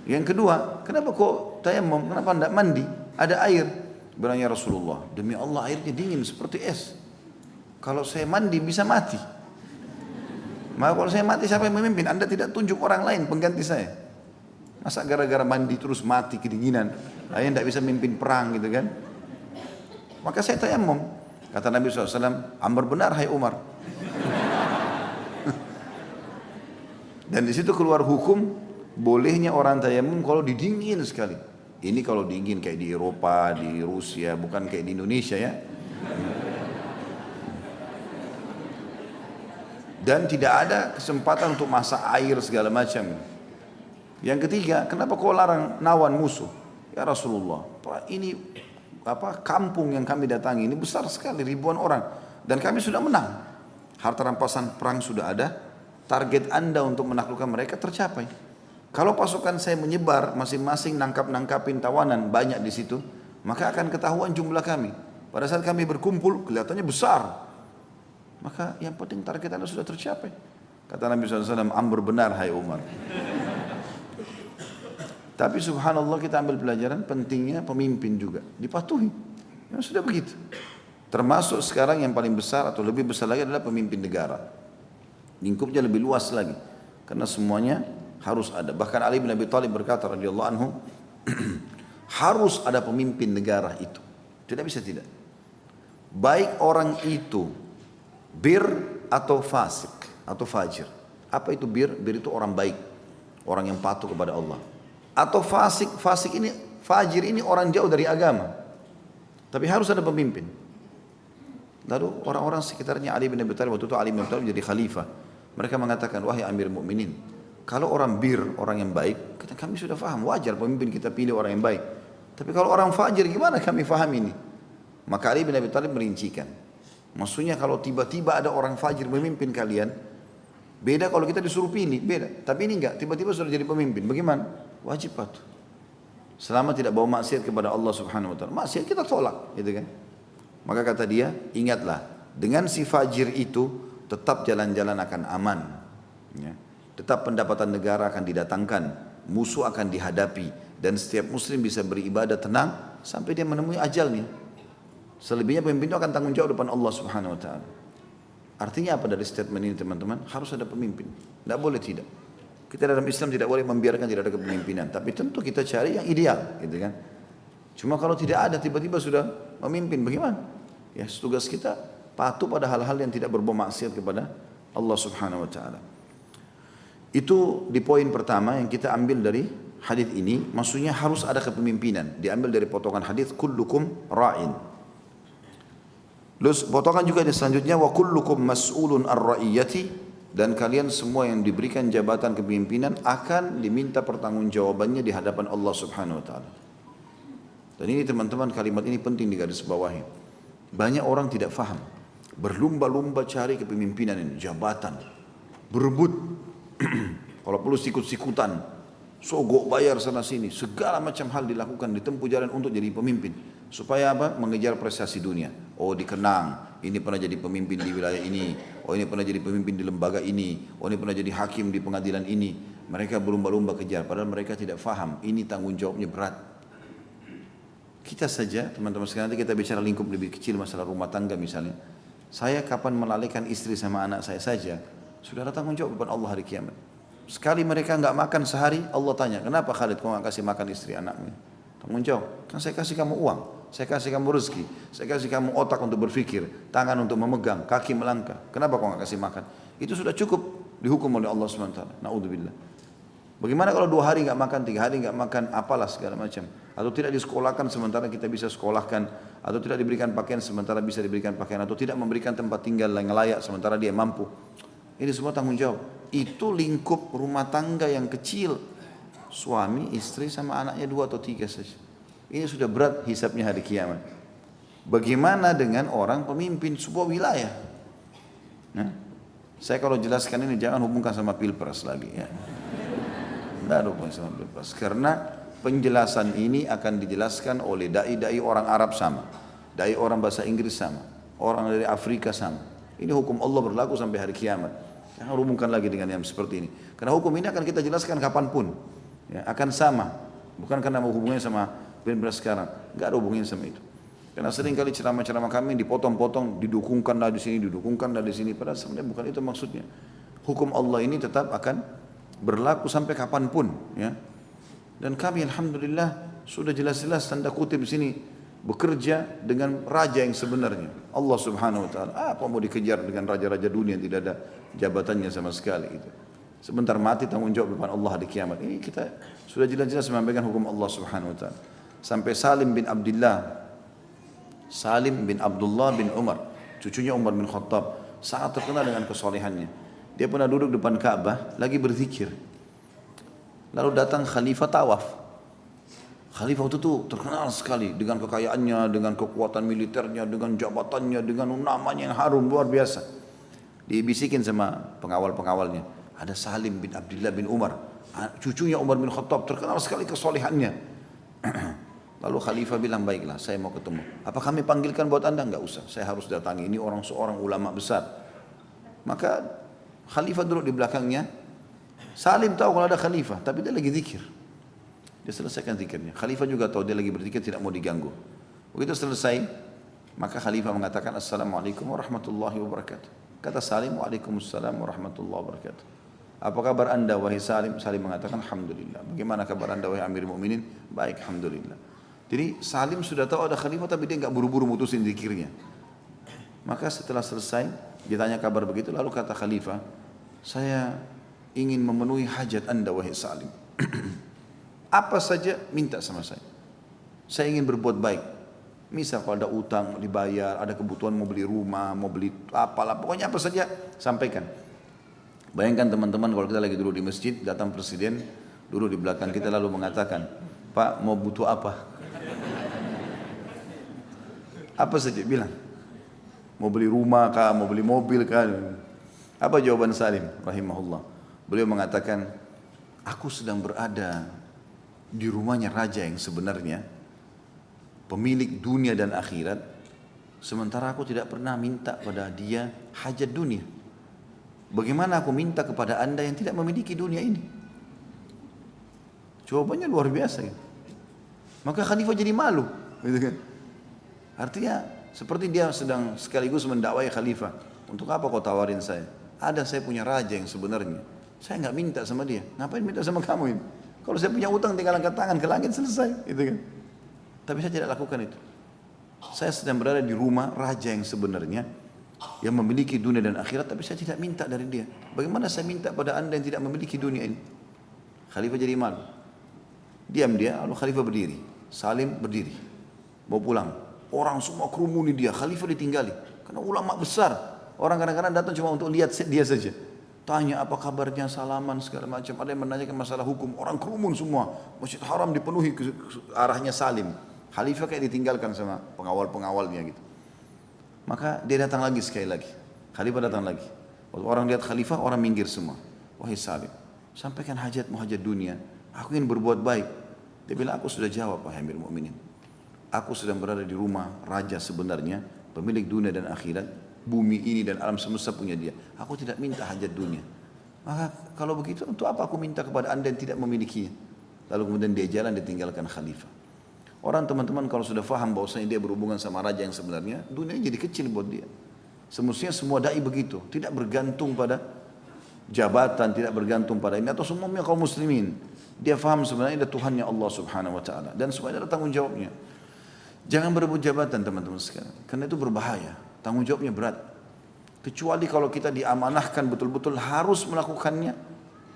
Yang kedua, kenapa kok tayammum, kenapa tidak mandi? Ada air. Bilangnya Rasulullah, demi Allah airnya dingin seperti es. Kalau saya mandi bisa mati. Maka kalau saya mati siapa yang memimpin? Anda tidak tunjuk orang lain pengganti saya. Masa gara-gara mandi terus mati kedinginan? Saya tidak bisa memimpin perang gitu kan? Maka saya tayammum. Kata Nabi SAW, Amr benar hai Umar. Dan di situ keluar hukum bolehnya orang tayammum kalau didingin sekali. Ini kalau dingin kayak di Eropa, di Rusia, bukan kayak di Indonesia ya. Dan tidak ada kesempatan untuk masak air segala macam. Yang ketiga, kenapa kau larang nawan musuh? Ya Rasulullah, ini kampung yang kami datangi ini besar sekali, ribuan orang. Dan kami sudah menang. Harta rampasan perang sudah ada. Target Anda untuk menaklukkan mereka tercapai. Kalau pasukan saya menyebar, masing-masing nangkapin tawanan banyak di situ, maka akan ketahuan jumlah kami. Pada saat kami berkumpul, kelihatannya besar. Maka yang penting target Anda sudah tercapai. Kata Nabi SAW, Amr benar hai Umar. Tapi subhanallah kita ambil pelajaran pentingnya pemimpin juga. Dipatuhi. Ya, sudah begitu. Termasuk sekarang yang paling besar atau lebih besar lagi adalah pemimpin negara. Lingkupnya lebih luas lagi. Karena semuanya harus ada. Bahkan Ali bin Abi Thalib berkata radhiyallahu anhu, harus ada pemimpin negara itu. Tidak bisa tidak. Baik orang itu bir atau fasik atau fajir. Apa itu bir? Bir itu orang baik, orang yang patuh kepada Allah. Atau fasik, fasik ini, fajir ini orang jauh dari agama. Tapi harus ada pemimpin. Lalu orang-orang sekitarnya Ali bin Abi Thalib, waktu itu Ali bin Abi Thalib jadi khalifah. Mereka mengatakan, wahai Amir Mukminin, kalau orang bir, orang yang baik, kami sudah faham, wajar pemimpin kita pilih orang yang baik. Tapi kalau orang fajir, gimana kami faham ini? Maka Ali bin Abi Thalib merincikan. Maksudnya kalau tiba-tiba ada orang fajir memimpin kalian, beda kalau kita disuruh pilih, beda. Tapi ini enggak, tiba-tiba sudah jadi pemimpin. Bagaimana? Wajib patuh. Selama tidak bawa maksiat kepada Allah Subhanahu wa taala. Maksiat kita tolak, gitu kan? Maka kata dia, ingatlah, dengan si fajir itu tetap jalan-jalan akan aman. Ya. Tetap pendapatan negara akan didatangkan, musuh akan dihadapi, dan setiap muslim bisa beribadah tenang sampai dia menemui ajalnya. Selebihnya pemimpin itu akan tanggung jawab depan Allah Subhanahu wa taala. Artinya apa dari statement ini teman-teman? Harus ada pemimpin. Tidak boleh tidak. Kita dalam Islam tidak boleh membiarkan tidak ada kepemimpinan, tapi tentu kita cari yang ideal, gitu kan? Cuma kalau tidak ada tiba-tiba sudah memimpin, bagaimana? Ya, tugas kita patuh pada hal-hal yang tidak berbau maksiat kepada Allah Subhanahu wa taala. Itu di poin pertama yang kita ambil dari hadis ini, maksudnya harus ada kepemimpinan. Diambil dari potongan hadis kullukum ra'in. Terus potongan juga di selanjutnya wa kullukum mas'ulun ar-ra'iyati, dan kalian semua yang diberikan jabatan kepemimpinan akan diminta pertanggungjawabannya di hadapan Allah Subhanahu wa taala. Dan ini teman-teman, kalimat ini penting digarisbawahi. Banyak orang tidak faham. Berlumba-lumba cari kepemimpinan ini, jabatan. Berebut. Kalau perlu sikut-sikutan, sogok bayar sana sini, segala macam hal dilakukan, ditempuh jalan untuk jadi pemimpin. Supaya apa? Mengejar prestasi dunia. Oh dikenang, ini pernah jadi pemimpin di wilayah ini. Oh ini pernah jadi pemimpin di lembaga ini. Oh ini pernah jadi hakim di pengadilan ini. Mereka berlumba-lumba kejar, padahal mereka tidak faham. Ini tanggung jawabnya berat. Kita saja, teman-teman sekalian, nanti kita bicara lingkup lebih kecil, masalah rumah tangga misalnya. Saya kapan melalaikan istri sama anak saya saja, sudah ada tanggung jawab depan Allah hari kiamat. Sekali mereka enggak makan sehari, Allah tanya, kenapa Khalid kau enggak kasih makan istri anaknya? Tanggung jawab, kan saya kasih kamu uang, saya kasih kamu rezeki, saya kasih kamu otak untuk berpikir, tangan untuk memegang, kaki melangkah. Kenapa kau enggak kasih makan? Itu sudah cukup dihukum oleh Allah SWT. Na'udzubillah. Bagaimana kalau 2 hari enggak makan, 3 hari enggak makan, apalah segala macam. Atau tidak disekolahkan sementara kita bisa sekolahkan. Atau tidak diberikan pakaian sementara bisa diberikan pakaian. Atau tidak memberikan tempat tinggal yang layak sementara dia mampu. Ini semua tanggung jawab. Itu lingkup rumah tangga yang kecil. Suami, istri sama anaknya 2 atau 3 saja. Ini sudah berat hisapnya hari kiamat. Bagaimana dengan orang pemimpin sebuah wilayah? Nah, saya kalau jelaskan ini jangan hubungkan sama pilpres lagi ya. Tidak ada hubungan sama pilpres. Karena penjelasan ini akan dijelaskan oleh dai-dai orang Arab sama, dai orang bahasa Inggris sama, orang dari Afrika sama. Ini hukum Allah berlaku sampai hari kiamat. Jangan hubungkan lagi dengan yang seperti ini. Karena hukum ini akan kita jelaskan kapanpun, ya, akan sama. Bukan karena mau hubungannya sama pilpres sekarang, nggak ada hubungannya sama itu. Karena sering kali ceramah-ceramah kami dipotong-potong, didukungkanlah di sini, didukungkanlah di sini. Padahal sebenarnya bukan itu maksudnya. Hukum Allah ini tetap akan berlaku sampai kapanpun. Ya. Dan kami alhamdulillah sudah jelas-jelas tanda kutip di sini bekerja dengan raja yang sebenarnya. Allah subhanahu wa ta'ala. Apa mau dikejar dengan raja-raja dunia yang tidak ada jabatannya sama sekali. Gitu. Sebentar mati tanggung jawab depan Allah di kiamat. Ini kita sudah jelas-jelas menyampaikan hukum Allah subhanahu wa ta'ala. Sampai Salim bin Abdullah bin Umar, cucunya Umar bin Khattab, sangat terkenal dengan kesolehannya. Dia pernah duduk depan Ka'bah lagi berzikir. Lalu datang khalifah tawaf. Khalifah itu terkenal sekali dengan kekayaannya, dengan kekuatan militernya, dengan jabatannya, dengan namanya yang harum luar biasa. Dibisikin sama pengawal-pengawalnya, ada Salim bin Abdullah bin Umar, cucunya Umar bin Khattab, terkenal sekali kesolehannya. Lalu khalifah bilang, baiklah saya mau ketemu. Apa kami panggilkan buat anda? Enggak usah, saya harus datangi, ini seorang ulama besar. Maka khalifah duduk di belakangnya. Salim tahu kalau ada khalifah, tapi dia lagi zikir. Dia selesaikan zikirnya. Khalifah juga tahu dia lagi berzikir, tidak mau diganggu. Begitu selesai, maka khalifah mengatakan, Assalamualaikum warahmatullahi wabarakatuh. Kata Salim, Waalaikumsalam warahmatullahi wabarakatuh. Apa kabar anda wahai Salim? Salim mengatakan, Alhamdulillah. Bagaimana kabar anda wahai Amir Mu'minin? Baik, Alhamdulillah. Jadi Salim sudah tahu ada khalifah tapi dia enggak buru-buru mutusin zikirnya. Maka setelah selesai ditanya kabar begitu, lalu kata khalifah, saya ingin memenuhi hajat anda wahai Salim. Apa saja minta sama saya. Saya ingin berbuat baik. Misal kalau ada utang dibayar, ada kebutuhan mau beli rumah, mau beli apalah, pokoknya apa saja sampaikan. Bayangkan teman-teman kalau kita lagi duduk di masjid, datang presiden duduk di belakang kita lalu mengatakan, Pak mau butuh apa? Apa saja bilang. Mau beli rumah kah, mau beli mobil kah? Apa jawaban Salim rahimahullah? Beliau mengatakan, aku sedang berada di rumahnya raja yang sebenarnya, pemilik dunia dan akhirat, sementara aku tidak pernah minta pada dia hajat dunia. Bagaimana aku minta kepada anda yang tidak memiliki dunia ini? Jawabannya luar biasa. Gitu. Maka khalifah jadi malu. Gitu kan? Artinya seperti dia sedang sekaligus mendakwai khalifah. Untuk apa kau tawarin saya? Ada saya punya raja yang sebenarnya. Saya nggak minta sama dia. Ngapain minta sama kamu ini? Kalau saya punya utang tinggal angkat tangan ke langit selesai. Gitu kan? Tapi saya tidak lakukan itu. Saya sedang berada di rumah raja yang sebenarnya, yang memiliki dunia dan akhirat, tapi saya tidak minta dari dia. Bagaimana saya minta pada anda yang tidak memiliki dunia ini? Khalifah jadi malu. Diam dia, lalu khalifah berdiri. Salim berdiri. Mau pulang. Orang semua kerumuni dia, khalifah ditinggali. Karena ulama besar. Orang kadang-kadang datang cuma untuk lihat dia saja. Tanya apa kabarnya, salaman segala macam. Ada yang menanyakan masalah hukum. Orang kerumun semua. Masjid Haram dipenuhi ke arahnya Salim. Khalifah kayak ditinggalkan sama pengawal-pengawalnya gitu. Maka dia datang lagi sekali lagi. Khalifah datang lagi. Waktu orang lihat khalifah, orang minggir semua. Wahai Salim, sampaikan hajatmu, hajat dunia. Aku ingin berbuat baik. Dia bilang, aku sudah jawab wahai Amir Mu'minin. Aku sedang berada di rumah raja sebenarnya, pemilik dunia dan akhirat, bumi ini dan alam semesta punya dia. Aku tidak minta hajat dunia. Maka kalau begitu untuk apa aku minta kepada anda yang tidak memilikinya? Lalu kemudian dia jalan ditinggalkan khalifah. Orang teman-teman kalau sudah faham bahwasanya dia berhubungan sama raja yang sebenarnya, dunia jadi kecil buat dia. Semestinya semua dai begitu, tidak bergantung pada jabatan, tidak bergantung pada ini, atau semuanya kaum muslimin. Dia faham sebenarnya ada Tuhannya Allah subhanahu wa ta'ala. Dan semuanya ada tanggung jawabnya. Jangan berebut jabatan teman-teman sekalian, karena itu berbahaya, tanggung jawabnya berat. Kecuali kalau kita diamanahkan betul-betul harus melakukannya,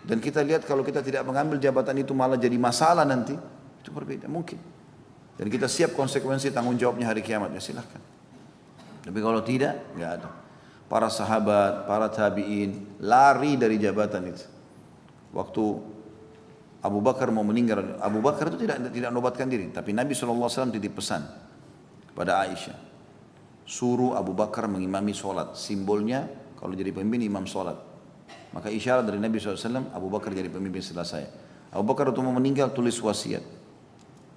dan kita lihat kalau kita tidak mengambil jabatan itu malah jadi masalah nanti, itu berbeda mungkin. Dan kita siap konsekuensi tanggung jawabnya hari kiamat, ya silahkan. Tapi kalau tidak, nggak ada. Para sahabat, para tabi'in lari dari jabatan itu. Waktu Abu Bakar mau meninggal, Abu Bakar itu tidak nobatkan diri, tapi Nabi SAW titip pesan pada Aisyah. suruh Abu Bakar mengimami sholat. Simbolnya kalau jadi pemimpin imam sholat. Maka isyarat dari Nabi SAW, Abu Bakar jadi pemimpin setelah saya. Abu Bakar waktu mau meninggal tulis wasiat.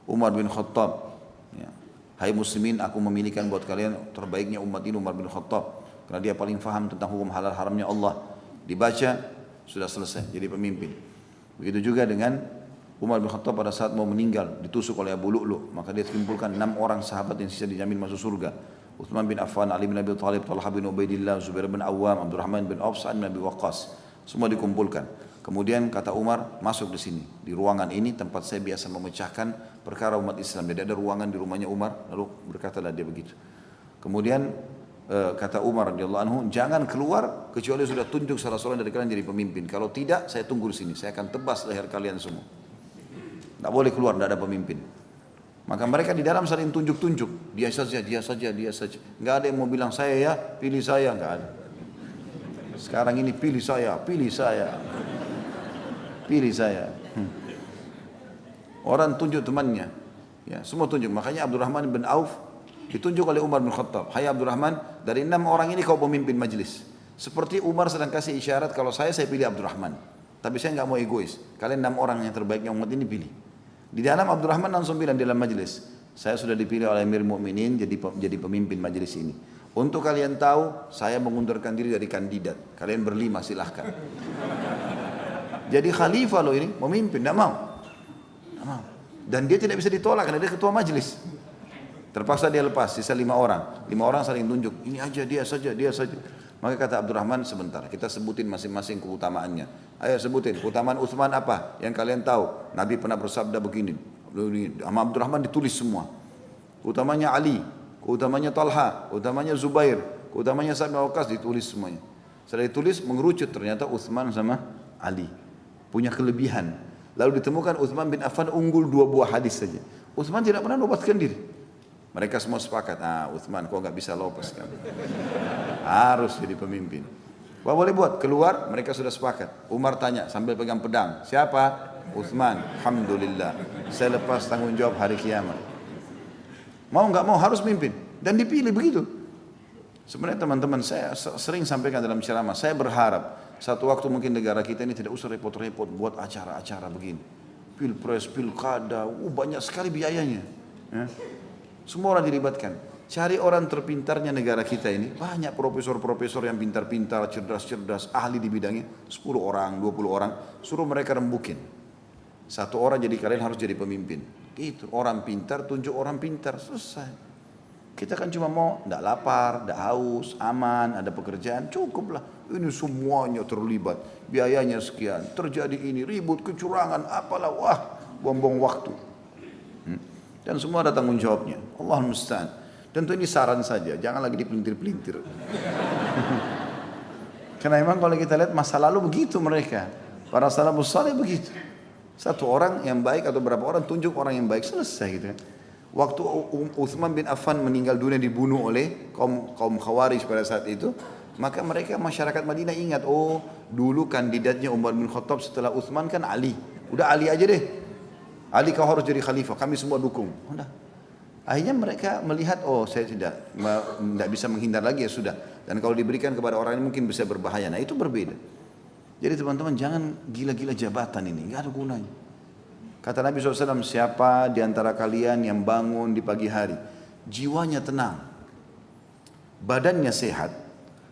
Umar bin Khattab, ya. Hai muslimin, aku memilihkan buat kalian terbaiknya umat ini Umar bin Khattab. Karena dia paling faham tentang hukum halal haramnya Allah. Dibaca, sudah selesai, jadi pemimpin. Begitu juga dengan Umar bin Khattab pada saat mau meninggal, ditusuk oleh Abu Lu'lu'. Maka dia kumpulkan 6 orang sahabat yang sisa dijamin masuk surga. Uthman bin Affan, Ali bin Abi Thalib, Talha bin Ubaidillah, Zubair bin Awam, Abdurrahman bin Auf, Sa'ad bin Abi Waqqas. Semua dikumpulkan. Kemudian kata Umar, masuk di sini. Di ruangan ini tempat saya biasa memecahkan perkara umat Islam. Jadi ada ruangan di rumahnya Umar, lalu berkatalah dia begitu. Kemudian kata Umar radhiyallahu anhu, jangan keluar kecuali sudah tunjuk salah seorang dari kalian jadi pemimpin. Kalau tidak, saya tunggu di sini. Saya akan tebas leher kalian semua. Tidak boleh keluar, tidak ada pemimpin. Maka mereka di dalam saling tunjuk-tunjuk. Dia saja, dia saja, dia saja. Enggak ada yang mau bilang saya ya, pilih saya, enggak ada. Sekarang ini pilih saya, pilih saya. Pilih saya. Orang tunjuk temannya. Ya, semua tunjuk. Makanya Abdurrahman bin Auf ditunjuk oleh Umar bin Khattab. Hai Abdurrahman, dari 6 orang ini kau pemimpin majlis. Seperti Umar sedang kasih isyarat, kalau saya pilih Abdurrahman. Tapi saya enggak mau egois. Kalian 6 orang yang terbaiknya umat ini pilih. Di dalam Abdurrahman langsung bilang di dalam majlis, saya sudah dipilih oleh Amir Mu'minin jadi pemimpin majlis ini. Untuk kalian tahu, saya mengundurkan diri dari kandidat. Kalian berlima silahkan. Jadi khalifah loh ini, memimpin, tidak mau. Dan dia tidak bisa ditolak karena dia ketua majlis. Terpaksa dia lepas, sisa 5 orang. 5 orang saling tunjuk, ini aja, dia saja, dia saja. Maka kata Abdurrahman, sebentar, kita sebutin masing-masing keutamaannya. Ayo sebutin, keutamaan Utsman apa yang kalian tahu? Nabi pernah bersabda begini. Sama Abdurrahman ditulis semua. Keutamanya Ali, keutamanya Talha, keutamanya Zubair, keutamanya Sa'ad bin Waqqas, ditulis semuanya. Setelah ditulis, mengerucut ternyata Utsman sama Ali punya kelebihan. Lalu ditemukan Utsman bin Affan unggul 2 buah hadis saja. Utsman tidak pernah nobatkan diri. Mereka semua sepakat, Utsman kok nggak bisa lopas kan? Harus jadi pemimpin. Wah boleh buat, keluar mereka sudah sepakat. Umar tanya sambil pegang pedang, siapa? Utsman. Alhamdulillah, saya lepas tanggung jawab hari kiamat. Mau nggak mau harus mimpin dan dipilih begitu. Sebenarnya teman-teman saya sering sampaikan dalam ceramah, saya berharap satu waktu mungkin negara kita ini tidak usah repot-repot buat acara-acara begini. Pilpres, pilkada, banyak sekali biayanya. Ya. Semua orang dilibatkan. Cari orang terpintarnya negara kita ini. Banyak profesor-profesor yang pintar-pintar, cerdas-cerdas, ahli di bidangnya. 10 orang, 20 orang. Suruh mereka rembukin. 1 orang jadi kalian harus jadi pemimpin. Gitu. Orang pintar, tunjuk orang pintar. Selesai. Kita kan cuma mau, tidak lapar, tidak haus, aman, ada pekerjaan. Cukuplah. Ini semuanya terlibat. Biayanya sekian. Terjadi ini, ribut, kecurangan, apalah. Wah, buang-buang waktu. Dan semua ada tanggung jawabnya. Allah musta'an. Tentu ini saran saja, jangan lagi dipelintir-pelintir. Karena memang kalau kita lihat masa lalu begitu mereka. Para salafus saleh begitu. 1 orang yang baik atau berapa orang tunjuk orang yang baik, selesai gitu. Waktu Utsman bin Affan meninggal dunia dibunuh oleh kaum Khawarij pada saat itu, maka mereka masyarakat Madinah ingat, oh dulu kandidatnya Umar bin Khattab setelah Utsman kan Ali. Udah Ali aja deh. Ali kau harus jadi khalifah, kami semua dukung. Udah. Akhirnya mereka melihat, oh saya tidak bisa menghindar lagi ya sudah. Dan kalau diberikan kepada orang ini mungkin bisa berbahaya. Nah itu berbeda. Jadi teman-teman jangan gila-gila jabatan ini, nggak ada gunanya. Kata Nabi SAW, siapa di antara kalian yang bangun di pagi hari, jiwanya tenang, badannya sehat,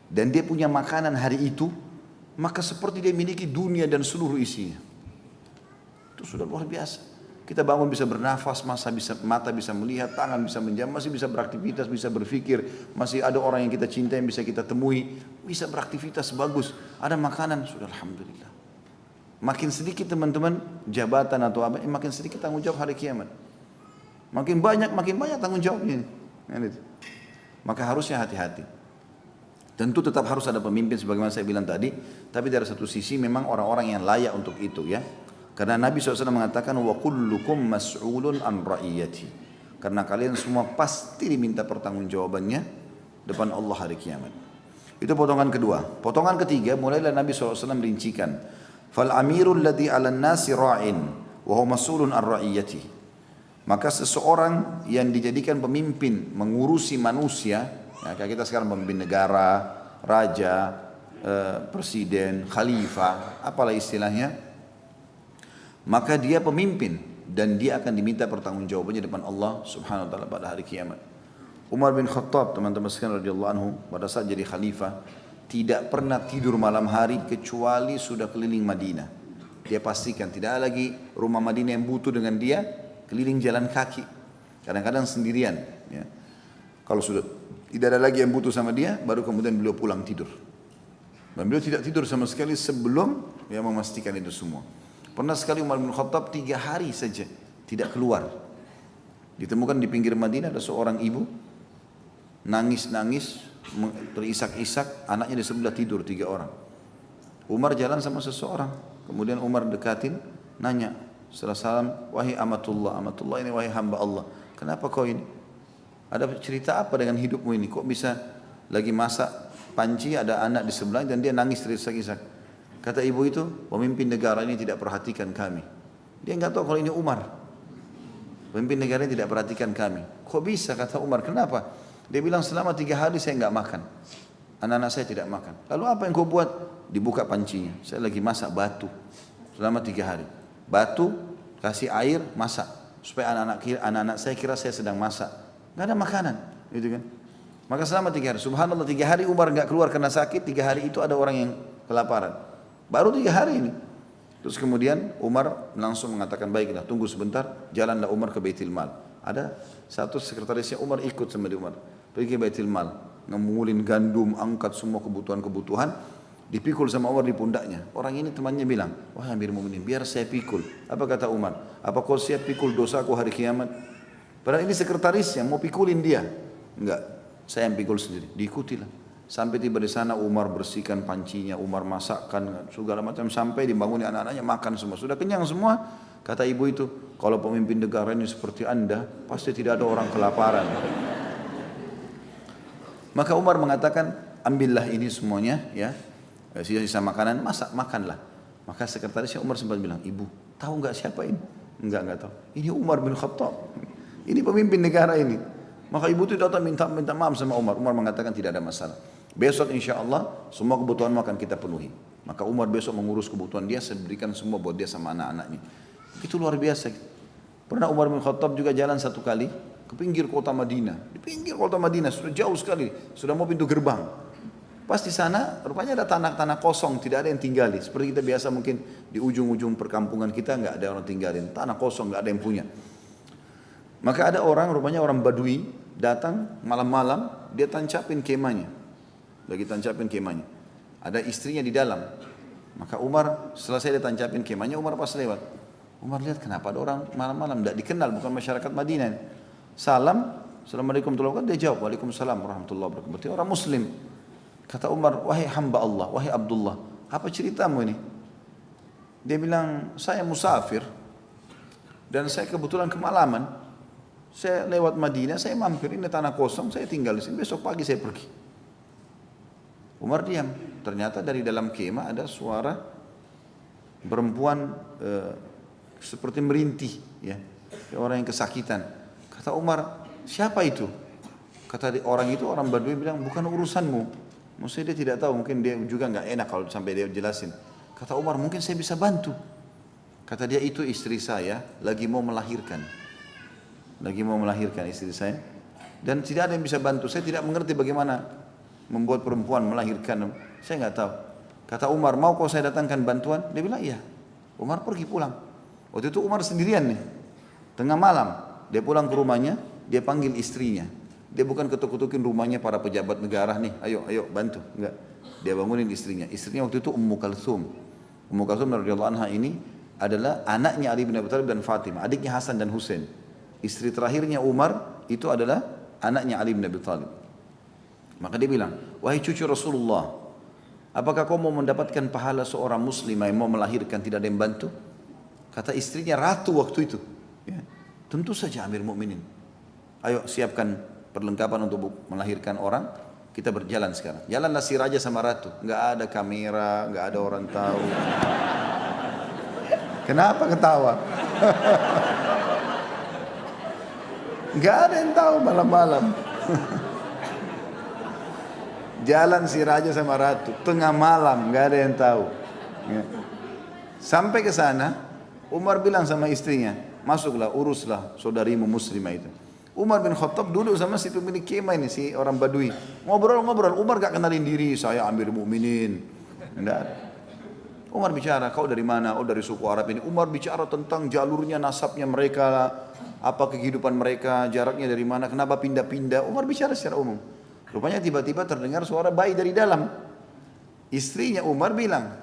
dan dia punya makanan hari itu, maka seperti dia memiliki dunia dan seluruh isinya. Itu sudah luar biasa. Kita bangun bisa bernafas, mata bisa melihat, tangan bisa menjam, masih bisa beraktivitas, bisa berpikir, masih ada orang yang kita cintai yang bisa kita temui, bisa beraktivitas bagus, ada makanan, sudah alhamdulillah. Makin sedikit teman-teman jabatan atau apa, makin sedikit tanggung jawab hari kiamat. Makin banyak tanggung jawabnya. Maka harusnya hati-hati. Tentu tetap harus ada pemimpin sebagaimana saya bilang tadi, tapi dari satu sisi memang orang-orang yang layak untuk itu ya. Karena Nabi SAW mengatakan wa kullukum mas'ulun an ra'iyati. Karena kalian semua pasti diminta pertanggungjawabannya depan Allah hari kiamat. Itu potongan kedua. Potongan ketiga mulailah Nabi SAW merincikan. Fal amirul ladzi 'alan nasi ra'in wa huwa mas'ulun an ra'iyati. Maka seseorang yang dijadikan pemimpin mengurusi manusia Ya, kayak kita sekarang memimpin negara, raja, presiden, khalifah, apalah istilahnya. Maka dia pemimpin dan dia akan diminta pertanggungjawabannya depan Allah Subhanahu wa taala pada hari kiamat. Umar bin Khattab, teman-teman sekalian radhiyallahu anhu, pada saat jadi khalifah tidak pernah tidur malam hari kecuali sudah keliling Madinah. Dia pastikan tidak ada lagi rumah Madinah yang butuh dengan dia, keliling jalan kaki. Kadang-kadang sendirian, ya. Kalau sudah tidak ada lagi yang butuh sama dia, baru kemudian beliau pulang tidur. Dan beliau tidak tidur sama sekali sebelum dia memastikan itu semua. Pernah sekali Umar bin Khattab 3 hari saja tidak keluar. Ditemukan di pinggir Madinah ada seorang ibu nangis-nangis, terisak-isak, anaknya di sebelah tidur 3 orang. Umar jalan sama seseorang, kemudian Umar dekatin, nanya setelah salam, wahai amatullah, amatullah ini wahai hamba Allah, kenapa kau ini? Ada cerita apa dengan hidupmu ini? Kok bisa lagi masak panci, ada anak di sebelah dan dia nangis terisak-isak? Kata ibu itu, pemimpin negara ini tidak perhatikan kami. Dia nggak tahu kalau ini Umar. Pemimpin negara ini tidak perhatikan kami. Kok bisa? Kata Umar, kenapa? Dia bilang selama 3 hari saya nggak makan. Anak-anak saya tidak makan. Lalu apa yang kau buat? Dibuka pancinya. Saya lagi masak batu selama 3 hari. Batu, kasih air, masak. Supaya anak-anak saya kira saya sedang masak. Nggak ada makanan. Gitu kan? Maka selama 3 hari. Subhanallah 3 hari Umar nggak keluar karena sakit. 3 hari itu ada orang yang kelaparan. Baru 3 hari ini. Terus kemudian Umar langsung mengatakan, baiklah tunggu sebentar. Jalanlah Umar ke Baitul Mal. Ada satu sekretarisnya Umar ikut sama di Umar. Pergi ke Baitul Mal. Ngumulin gandum, angkat semua kebutuhan-kebutuhan. Dipikul sama Umar di pundaknya. Orang ini temannya bilang, wahai Amir Mu'minin, biar saya pikul. Apa kata Umar? Apa kau siap pikul dosaku hari kiamat? Padahal ini sekretarisnya, mau pikulin dia. Enggak, saya yang pikul sendiri. Diikutilah. Sampai tiba di sana Umar bersihkan pancinya, Umar masakkan segala macam sampai dibangun anak-anaknya makan semua. Sudah kenyang semua. Kata ibu itu, kalau pemimpin negara ini seperti Anda, pasti tidak ada orang kelaparan. Maka Umar mengatakan, ambillah ini semuanya, ya, sisa-sisa makanan, makanlah. Maka sekretarisnya Umar sempat bilang, ibu, tahu nggak siapa ini? Enggak tahu. Ini Umar bin Khattab. Ini pemimpin negara ini. Maka ibu itu datang minta maaf sama Umar. Umar mengatakan tidak ada masalah. Besok insya Allah semua kebutuhanmu akan kita penuhi. Maka Umar besok mengurus kebutuhan dia, saya berikan semua buat dia sama anak-anaknya. Itu luar biasa. Pernah Umar bin Khattab juga jalan satu kali ke pinggir kota Madinah. Di pinggir kota Madinah sudah jauh sekali, sudah mau pintu gerbang. Pas di sana rupanya ada tanah-tanah kosong, tidak ada yang tinggali. Seperti kita biasa mungkin di ujung-ujung perkampungan kita nggak ada orang tinggalin, tanah kosong nggak ada yang punya. Maka ada orang, rupanya orang Badui datang malam-malam, dia tancapin kemahnya. Lagi tancapin kemahnya. Ada istrinya di dalam. Maka Umar selesai dia tancapin kemahnya, Umar pas lewat. Umar lihat kenapa ada orang malam-malam, tidak dikenal, bukan masyarakat Madinah. Salam, Assalamualaikum warahmatullahi wabarakatuh. Dia jawab, Waalaikumsalam warahmatullahi wabarakatuh. Berarti orang Muslim. Kata Umar, wahai hamba Allah, wahai Abdullah, apa ceritamu ini? Dia bilang, saya musafir dan saya kebetulan kemalaman. Saya lewat Madinah, saya mampir, ini tanah kosong, saya tinggal di sini, besok pagi saya pergi. Umar diam. Ternyata dari dalam kemah ada suara perempuan seperti merintih, ya, orang yang kesakitan. Kata Umar, siapa itu? Kata orang itu, orang Badui bilang, bukan urusanmu. Maksudnya dia tidak tahu, mungkin dia juga nggak enak kalau sampai dia jelasin. Kata Umar, mungkin saya bisa bantu. Kata dia, itu istri saya lagi mau melahirkan. Lagi mau melahirkan istri saya. Dan tidak ada yang bisa bantu. Saya tidak mengerti bagaimana membuat perempuan melahirkan. Saya nggak tahu. Kata Umar, mau kau saya datangkan bantuan? Dia bilang, iya. Umar pergi pulang. Waktu itu Umar sendirian nih. Tengah malam, dia pulang ke rumahnya, dia panggil istrinya. Dia bukan ketuk-ketukin rumahnya para pejabat negara nih, ayo bantu. Enggak. Dia bangunin istrinya. Istrinya waktu itu Ummu Kalthum. Ummu Kalthum radhiyallahu anha ini adalah anaknya Ali bin Abi Thalib dan Fatimah, adiknya Hasan dan Husain. Istri terakhirnya Umar itu adalah anaknya Ali bin Abi Thalib. Maka dia bilang, wahai cucu Rasulullah, apakah kau mau mendapatkan pahala seorang muslimah yang mau melahirkan tidak ada yang bantu? Kata istrinya ratu waktu itu. Ya. Tentu saja Amir Mu'minin. Ayo siapkan perlengkapan untuk melahirkan orang. Kita berjalan sekarang. Jalanlah si raja sama ratu. Nggak ada kamera, nggak ada orang tahu. Kenapa ketawa? Nggak ada yang tahu malam-malam. Jalan si raja sama ratu, tengah malam, nggak ada yang tahu. Ya. Sampai ke sana, Umar bilang sama istrinya, masuklah, uruslah saudarimu muslimah itu. Umar bin Khattab duduk sama si pemilik kemah ini, si orang Badui. Ngobrol-ngobrol, Umar gak kenalin diri, saya Amir Mukminin. Enggak ada. Umar bicara, kau dari mana? Oh dari suku Arab ini. Umar bicara tentang jalurnya, nasabnya mereka, apa kehidupan mereka, jaraknya dari mana, kenapa pindah-pindah. Umar bicara secara umum. Rupanya tiba-tiba terdengar suara bayi dari dalam. Istrinya Umar bilang,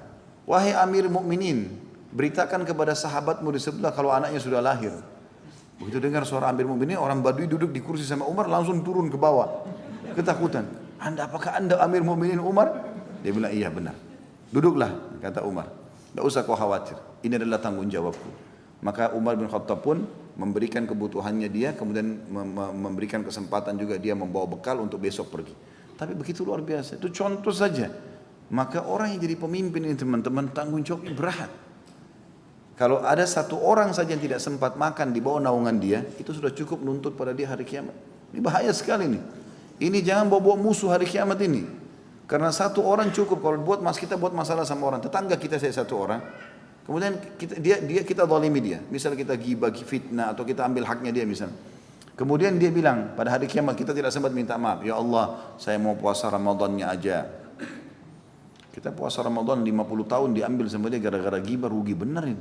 wahai Amir Mukminin, beritakan kepada sahabatmu di sebelah kalau anaknya sudah lahir. Begitu dengar suara Amir Mukminin, orang Badui duduk di kursi sama Umar langsung turun ke bawah. Ketakutan. Apakah anda Amir Mukminin Umar? Dia bilang, iya benar. Duduklah, kata Umar. Tidak usah kau khawatir. Ini adalah tanggung jawabku. Maka Umar bin Khattab pun memberikan kebutuhannya dia, kemudian memberikan kesempatan juga dia membawa bekal untuk besok pergi. Tapi begitu luar biasa. Itu contoh saja. Maka orang yang jadi pemimpin ini teman-teman tanggung jawabnya berat. Kalau ada satu orang saja yang tidak sempat makan di bawah naungan dia, itu sudah cukup menuntut pada dia hari kiamat. Ini bahaya sekali nih. Ini jangan bawa-bawa musuh hari kiamat ini. Karena satu orang cukup. Kalau kita buat masalah sama orang, tetangga kita saya satu orang, kemudian kita zalimi dia. Misal kita gibah, fitnah, atau kita ambil haknya dia misal. Kemudian dia bilang pada hari kiamat kita tidak sempat minta maaf. Ya Allah, saya mau puasa Ramadannya aja. Kita puasa Ramadan 50 tahun diambil sama dia gara-gara ghibah, rugi benar ini.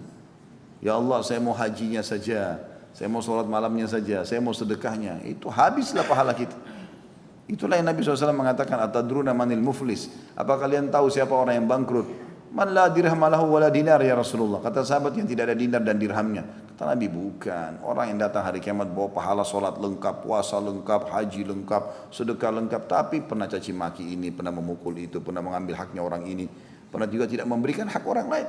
Ya Allah, saya mau hajinya saja, saya mau sholat malamnya saja, saya mau sedekahnya. Itu habislah pahala kita. Itulah yang Nabi SAW mengatakan, atadruna manil muflis. Apa kalian tahu siapa orang yang bangkrut? Man la dirham lahu wala dinar ya Rasulullah. Kata sahabat yang tidak ada dinar dan dirhamnya. Kata Nabi, bukan. Orang yang datang hari kiamat bawa pahala sholat lengkap, puasa lengkap, haji lengkap, sedekah lengkap. Tapi pernah caci maki ini, pernah memukul itu, pernah mengambil haknya orang ini. Pernah juga tidak memberikan hak orang lain.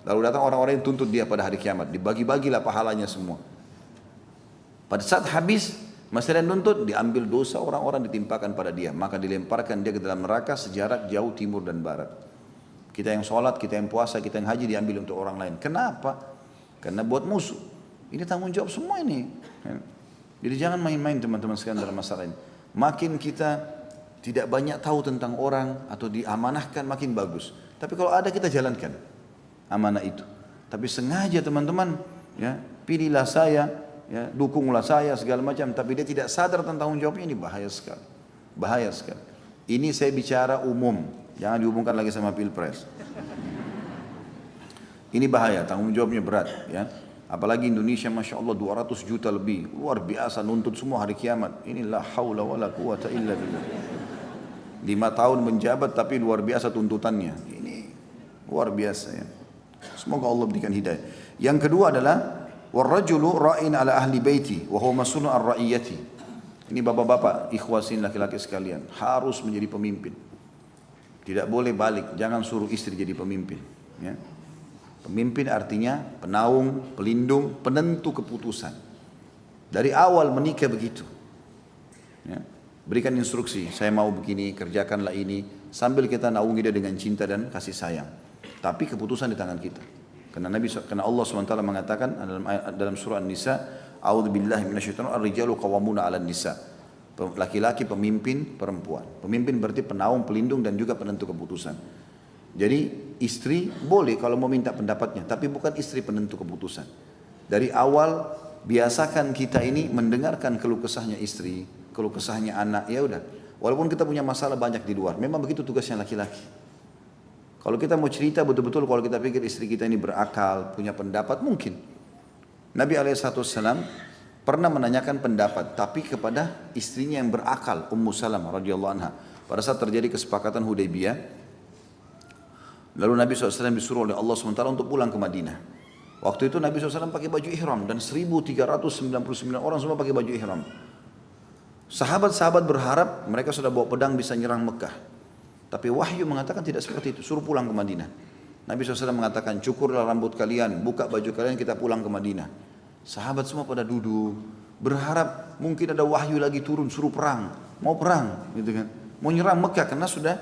Lalu datang orang-orang yang tuntut dia pada hari kiamat. Dibagi-bagilah pahalanya semua. Pada saat habis, masih ada nuntut, diambil dosa orang-orang ditimpakan pada dia. Maka dilemparkan dia ke dalam neraka sejarak jauh timur dan barat. Kita yang sholat, kita yang puasa, kita yang haji diambil untuk orang lain. Kenapa? Karena buat musuh. Ini tanggung jawab semua ini. Jadi jangan main-main teman-teman sekalian dalam masalah ini. Makin kita tidak banyak tahu tentang orang atau diamanahkan makin bagus. Tapi kalau ada kita jalankan amanah itu. Tapi sengaja teman-teman, ya, pilihlah saya, ya, dukunglah saya segala macam. Tapi dia tidak sadar tentang tanggung jawabnya, ini bahaya sekali. Bahaya sekali. Ini saya bicara umum. Jangan dihubungkan lagi sama pilpres. Ini bahaya, tanggung jawabnya berat, ya. Apalagi Indonesia, Masya Allah 200 juta lebih, luar biasa nuntut semua hari kiamat. Ini la haula wa la quwata illa billah. 5 tahun menjabat tapi luar biasa tuntutannya. Ini luar biasa, ya. Semoga Allah berikan hidayah. Yang kedua adalah warrajulu ra'in ala ahli baiti wa huwa mas'ulun an ra'iyati. Ini bapak-bapak, ikhwasin laki-laki sekalian, harus menjadi pemimpin. Tidak boleh balik, jangan suruh istri jadi pemimpin, ya. Pemimpin artinya penaung, pelindung, penentu keputusan. Dari awal menikah begitu, ya. Berikan instruksi, saya mau begini, kerjakanlah ini, sambil kita naungi dia dengan cinta dan kasih sayang. Tapi keputusan di tangan kita. Karena Allah SWT mengatakan dalam surah An-Nisa, A'udzubillahi minasyaitonir ar-rijalu qawwamuna 'alan nisa. Laki-laki pemimpin perempuan. Pemimpin berarti penaung, pelindung dan juga penentu keputusan. Jadi istri boleh kalau mau minta pendapatnya, tapi bukan istri penentu keputusan. Dari awal biasakan kita ini mendengarkan keluh kesahnya istri, keluh kesahnya anak, ya udah. Walaupun kita punya masalah banyak di luar, memang begitu tugasnya laki-laki. Kalau kita mau cerita betul-betul, kalau kita pikir istri kita ini berakal, punya pendapat, mungkin. Nabi SAW pernah menanyakan pendapat, tapi kepada istrinya yang berakal, Ummu Salamah radhiyallahu anha. Pada saat terjadi kesepakatan Hudaybiyah, lalu Nabi SAW disuruh oleh Allah SWT untuk pulang ke Madinah. Waktu itu Nabi SAW pakai baju ihram dan 1399 orang semua pakai baju ihram. Sahabat-sahabat berharap mereka sudah bawa pedang bisa nyerang Mekah. Tapi wahyu mengatakan tidak seperti itu, suruh pulang ke Madinah. Nabi SAW mengatakan, cukurlah rambut kalian, buka baju kalian, kita pulang ke Madinah. Sahabat semua pada duduk, berharap mungkin ada wahyu lagi turun, suruh perang, mau perang, gitu kan, mau nyerang Mekah karena sudah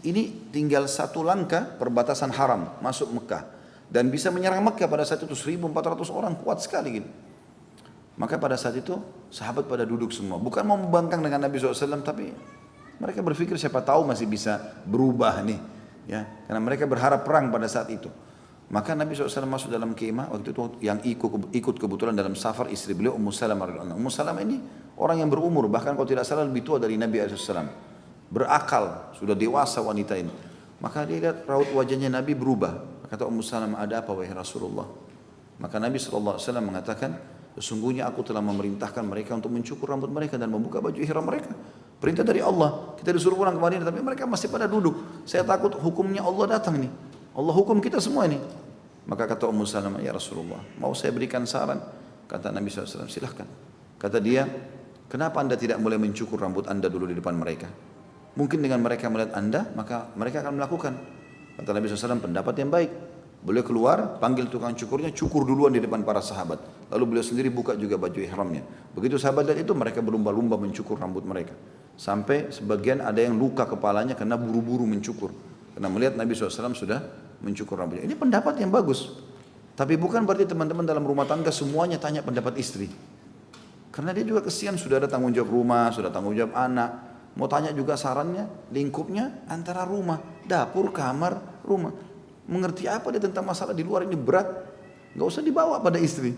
ini tinggal satu langkah perbatasan haram masuk Mekah dan bisa menyerang Mekah pada saat itu 1.400 orang kuat sekali gitu. Maka pada saat itu sahabat pada duduk semua, bukan mau membangkang dengan Nabi SAW, tapi Mereka berpikir siapa tahu masih bisa berubah nih, ya, karena mereka berharap perang pada saat itu. Maka Nabi SAW masuk dalam kemah, waktu itu yang ikut kebetulan dalam safar istri beliau Ummu Salamah radhiyallahu anha. Ummu Salamah ini orang yang berumur, bahkan kalau tidak salah lebih tua dari Nabi SAW. Berakal, sudah dewasa wanita ini. Maka dia lihat raut wajahnya Nabi berubah. Kata Ummu Salamah, ada apa wahai Rasulullah? Maka Nabi SAW mengatakan, sesungguhnya aku telah memerintahkan mereka untuk mencukur rambut mereka dan membuka baju ihram mereka. Perintah dari Allah. Kita disuruh pulang ke Madinah, tapi mereka masih pada duduk. Saya takut hukumnya Allah datang nih. Allah hukum kita semua ini. Maka kata Ummu Salamah, ya Rasulullah, mau saya berikan saran? Kata Nabi SAW, silahkan. Kata dia, kenapa anda tidak mulai mencukur rambut anda dulu di depan mereka? Mungkin dengan mereka melihat anda, maka mereka akan melakukan. Kata Nabi SAW, pendapat yang baik. Beliau keluar, panggil tukang cukurnya, cukur duluan di depan para sahabat. Lalu beliau sendiri buka juga baju ihramnya. Begitu sahabat lihat itu, mereka berlumba-lumba mencukur rambut mereka. Sampai sebagian ada yang luka kepalanya karena buru-buru mencukur. Karena melihat Nabi SAW sudah mencukur rambutnya. Ini pendapat yang bagus. Tapi bukan berarti teman-teman dalam rumah tangga semuanya tanya pendapat istri. Karena dia juga kesian, sudah ada tanggung jawab rumah, sudah tanggung jawab anak. Mau tanya juga sarannya, lingkupnya antara rumah, dapur, kamar, rumah. Mengerti apa dia tentang masalah di luar ini berat, nggak usah dibawa pada istri.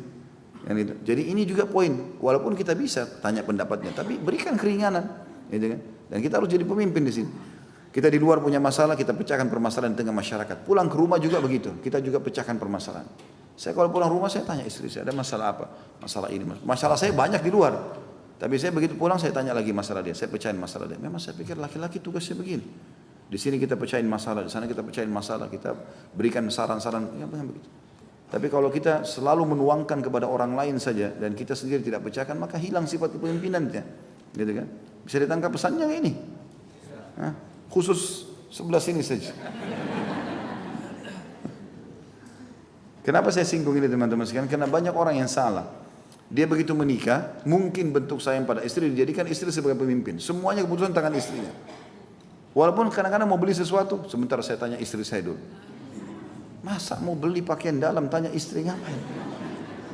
Jadi ini juga poin. Walaupun kita bisa tanya pendapatnya, tapi berikan keringanan, gitu kan? Dan kita harus jadi pemimpin di sini. Kita di luar punya masalah, kita pecahkan permasalahan di tengah masyarakat. Pulang ke rumah juga begitu, kita juga pecahkan permasalahan. Saya kalau pulang rumah saya tanya istri saya, ada masalah apa? Masalah ini, masalah saya banyak di luar. Tapi saya begitu pulang saya tanya lagi masalah dia, saya pecahin masalah dia. Memang saya pikir laki-laki tugasnya begini. Di sini kita pecahin masalah, di sana kita pecahin masalah, kita berikan saran-saran, ya begitu. Tapi kalau kita selalu menuangkan kepada orang lain saja dan kita sendiri tidak pecahkan, maka hilang sifat kepemimpinannya, gitu kan? Bisa ditangkap pesannya ini? Hah? Khusus sebelah sini saja. Kenapa saya singgung ini teman-teman sekalian? Karena banyak orang yang salah. Dia begitu menikah, mungkin bentuk sayang pada istri dijadikan istri sebagai pemimpin. Semuanya keputusan tangan istrinya. Walaupun kadang-kadang mau beli sesuatu, sebentar saya tanya istri saya dulu. Masa mau beli pakaian dalam tanya istri ngapain?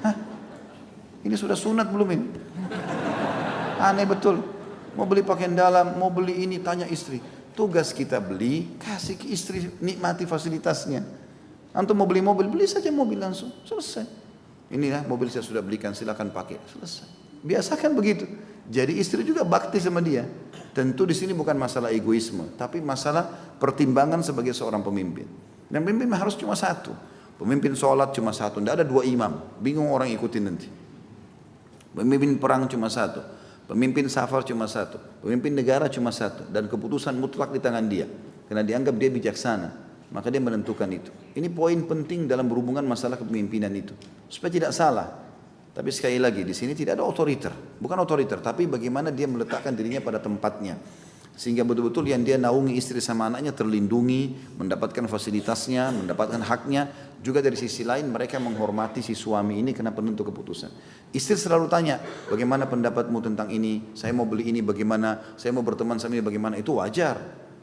Hah? Ini sudah sunat belum ini? Aneh betul. Mau beli pakaian dalam, mau beli ini tanya istri. Tugas kita beli, kasih ke istri, nikmati fasilitasnya. Antum mau beli mobil, beli saja mobil langsung, selesai. Inilah mobil saya sudah belikan, silakan pakai, selesai. Biasakan begitu. Jadi istri juga bakti sama dia. Tentu di sini bukan masalah egoisme, tapi masalah pertimbangan sebagai seorang pemimpin. Dan pemimpin harus cuma satu. Pemimpin sholat cuma satu, tidak ada dua imam. Bingung orang ikutin nanti. Pemimpin perang cuma satu. Pemimpin safar cuma satu, pemimpin negara cuma satu, dan keputusan mutlak di tangan dia. Karena dianggap dia bijaksana, maka dia menentukan itu. Ini poin penting dalam berhubungan masalah kepemimpinan itu, supaya tidak salah. Tapi sekali lagi di sini tidak ada otoriter, bukan otoriter, tapi bagaimana dia meletakkan dirinya pada tempatnya, sehingga betul-betul yang dia naungi istri sama anaknya terlindungi, mendapatkan fasilitasnya, mendapatkan haknya. Juga dari sisi lain mereka menghormati si suami ini karena penentu keputusan. Istri selalu tanya, bagaimana pendapatmu tentang ini? Saya mau beli ini bagaimana? Saya mau berteman sama ini bagaimana? Itu wajar.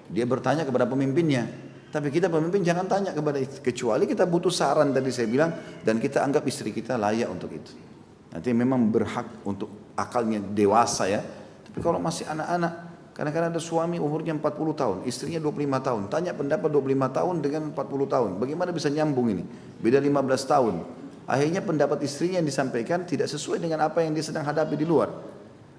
Dia bertanya kepada pemimpinnya. Tapi kita pemimpin jangan tanya kepada istri. Kecuali kita butuh saran tadi saya bilang. Dan kita anggap istri kita layak untuk itu. Nanti memang berhak untuk akalnya dewasa ya. Tapi kalau masih anak-anak. Kadang-kadang ada suami umurnya 40 tahun, istrinya 25 tahun. Tanya pendapat 25 tahun dengan 40 tahun. Bagaimana bisa nyambung ini? Beda 15 tahun. Akhirnya pendapat istrinya yang disampaikan tidak sesuai dengan apa yang dia sedang hadapi di luar.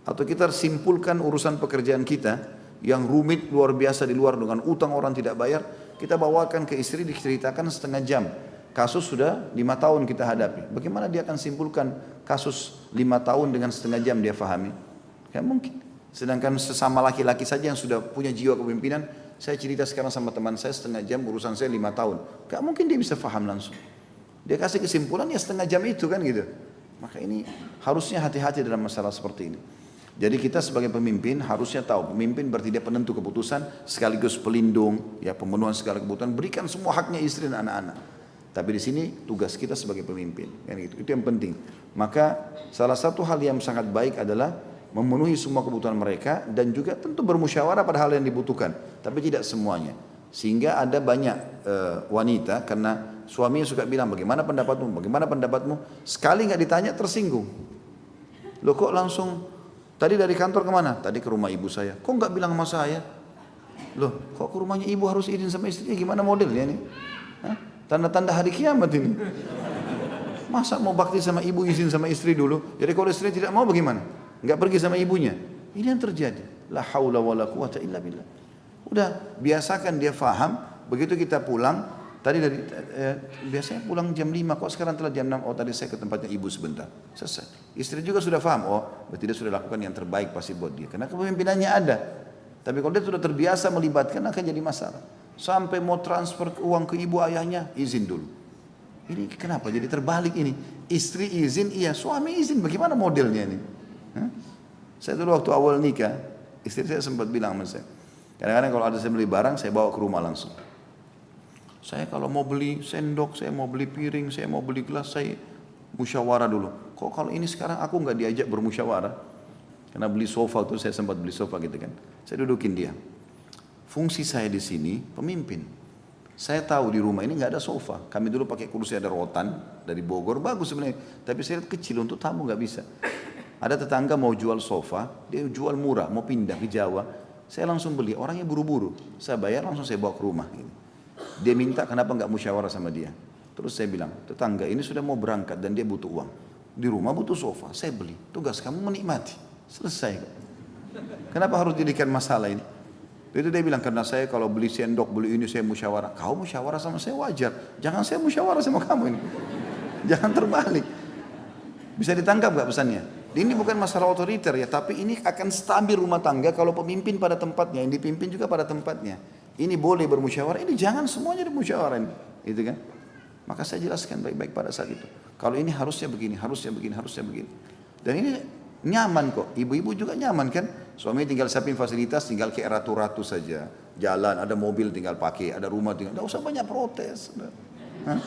Atau kita simpulkan urusan pekerjaan kita yang rumit luar biasa di luar dengan utang orang tidak bayar. Kita bawakan ke istri diceritakan setengah jam. Kasus sudah 5 tahun kita hadapi. Bagaimana dia akan simpulkan kasus 5 tahun dengan setengah jam dia fahami? Ya mungkin. Sedangkan sesama laki-laki saja yang sudah punya jiwa kepemimpinan, saya cerita sekarang sama teman saya setengah jam, urusan saya 5 tahun. Gak mungkin dia bisa faham langsung. Dia kasih kesimpulan ya setengah jam itu kan gitu. Maka ini harusnya hati-hati dalam masalah seperti ini. Jadi kita sebagai pemimpin harusnya tahu, pemimpin berarti dia penentu keputusan, sekaligus pelindung, ya pemenuhan segala kebutuhan, berikan semua haknya istri dan anak-anak. Tapi di sini tugas kita sebagai pemimpin, kan gitu. Itu yang penting. Maka salah satu hal yang sangat baik adalah memenuhi semua kebutuhan mereka dan juga tentu bermusyawarah pada hal yang dibutuhkan, tapi tidak semuanya. Sehingga ada banyak wanita karena suaminya suka bilang bagaimana pendapatmu, bagaimana pendapatmu, sekali nggak ditanya tersinggung. Loh kok langsung tadi dari kantor kemana? Tadi ke rumah ibu saya. Kok nggak bilang sama saya? Loh, kok ke rumahnya ibu harus izin sama istrinya? Gimana modelnya nih? Hah? Tanda-tanda hari kiamat ini. Masa mau bakti sama ibu izin sama istri dulu? Jadi kalau istri tidak mau bagaimana? Enggak pergi sama ibunya. Ini yang terjadi. La haula wala quwata illa billah. Udah, biasakan dia faham. Begitu kita pulang, tadi biasanya pulang jam 5, kok sekarang telah jam 6? Oh tadi saya ke tempatnya ibu sebentar. Selesai. Istri juga sudah faham. Oh, berarti dia sudah lakukan yang terbaik pasti buat dia. Karena kepemimpinannya ada. Tapi kalau dia sudah terbiasa melibatkan akan jadi masalah. Sampai mau transfer uang ke ibu ayahnya, izin dulu. Ini kenapa jadi terbalik ini? Istri izin, iya, suami izin. Bagaimana modelnya ini? Hah? Saya dulu waktu awal nikah, istri saya sempat bilang sama saya, kadang-kadang kalau ada saya beli barang, saya bawa ke rumah langsung. Saya kalau mau beli sendok, saya mau beli piring, saya mau beli gelas, saya musyawarah dulu. Kok kalau ini sekarang aku nggak diajak bermusyawarah? Karena beli sofa tuh, saya sempat beli sofa gitu kan. Saya dudukin dia. Fungsi saya di sini pemimpin. Saya tahu di rumah ini nggak ada sofa. Kami dulu pakai kursi ada rotan dari Bogor, bagus sebenarnya. Tapi saya lihat kecil, untuk tamu nggak bisa. Ada tetangga mau jual sofa, dia jual murah, mau pindah ke Jawa. Saya langsung beli, orangnya buru-buru. Saya bayar langsung saya bawa ke rumah. Dia minta kenapa nggak musyawarah sama dia. Terus saya bilang, tetangga ini sudah mau berangkat dan dia butuh uang. Di rumah butuh sofa, saya beli. Tugas kamu menikmati. Selesai. Kenapa harus jadikan masalah ini? Itu dia bilang, karena saya kalau beli sendok, beli ini saya musyawarah. Kau musyawarah sama saya wajar. Jangan saya musyawarah sama kamu ini. Jangan terbalik. Bisa ditangkap gak pesannya? Ini bukan masalah otoriter ya, tapi ini akan stabil rumah tangga kalau pemimpin pada tempatnya, yang dipimpin juga pada tempatnya. Ini boleh bermusyawarah, ini jangan semuanya bermusyawarah, itu kan? Maka saya jelaskan baik-baik pada saat itu. Kalau ini harusnya begini, harusnya begini, harusnya begini. Dan ini nyaman kok, ibu-ibu juga nyaman kan? Suami tinggal siapin fasilitas, tinggal kayak ratu-ratu saja. Jalan, ada mobil tinggal pakai, ada rumah tinggal, tidak usah banyak protes. Hah?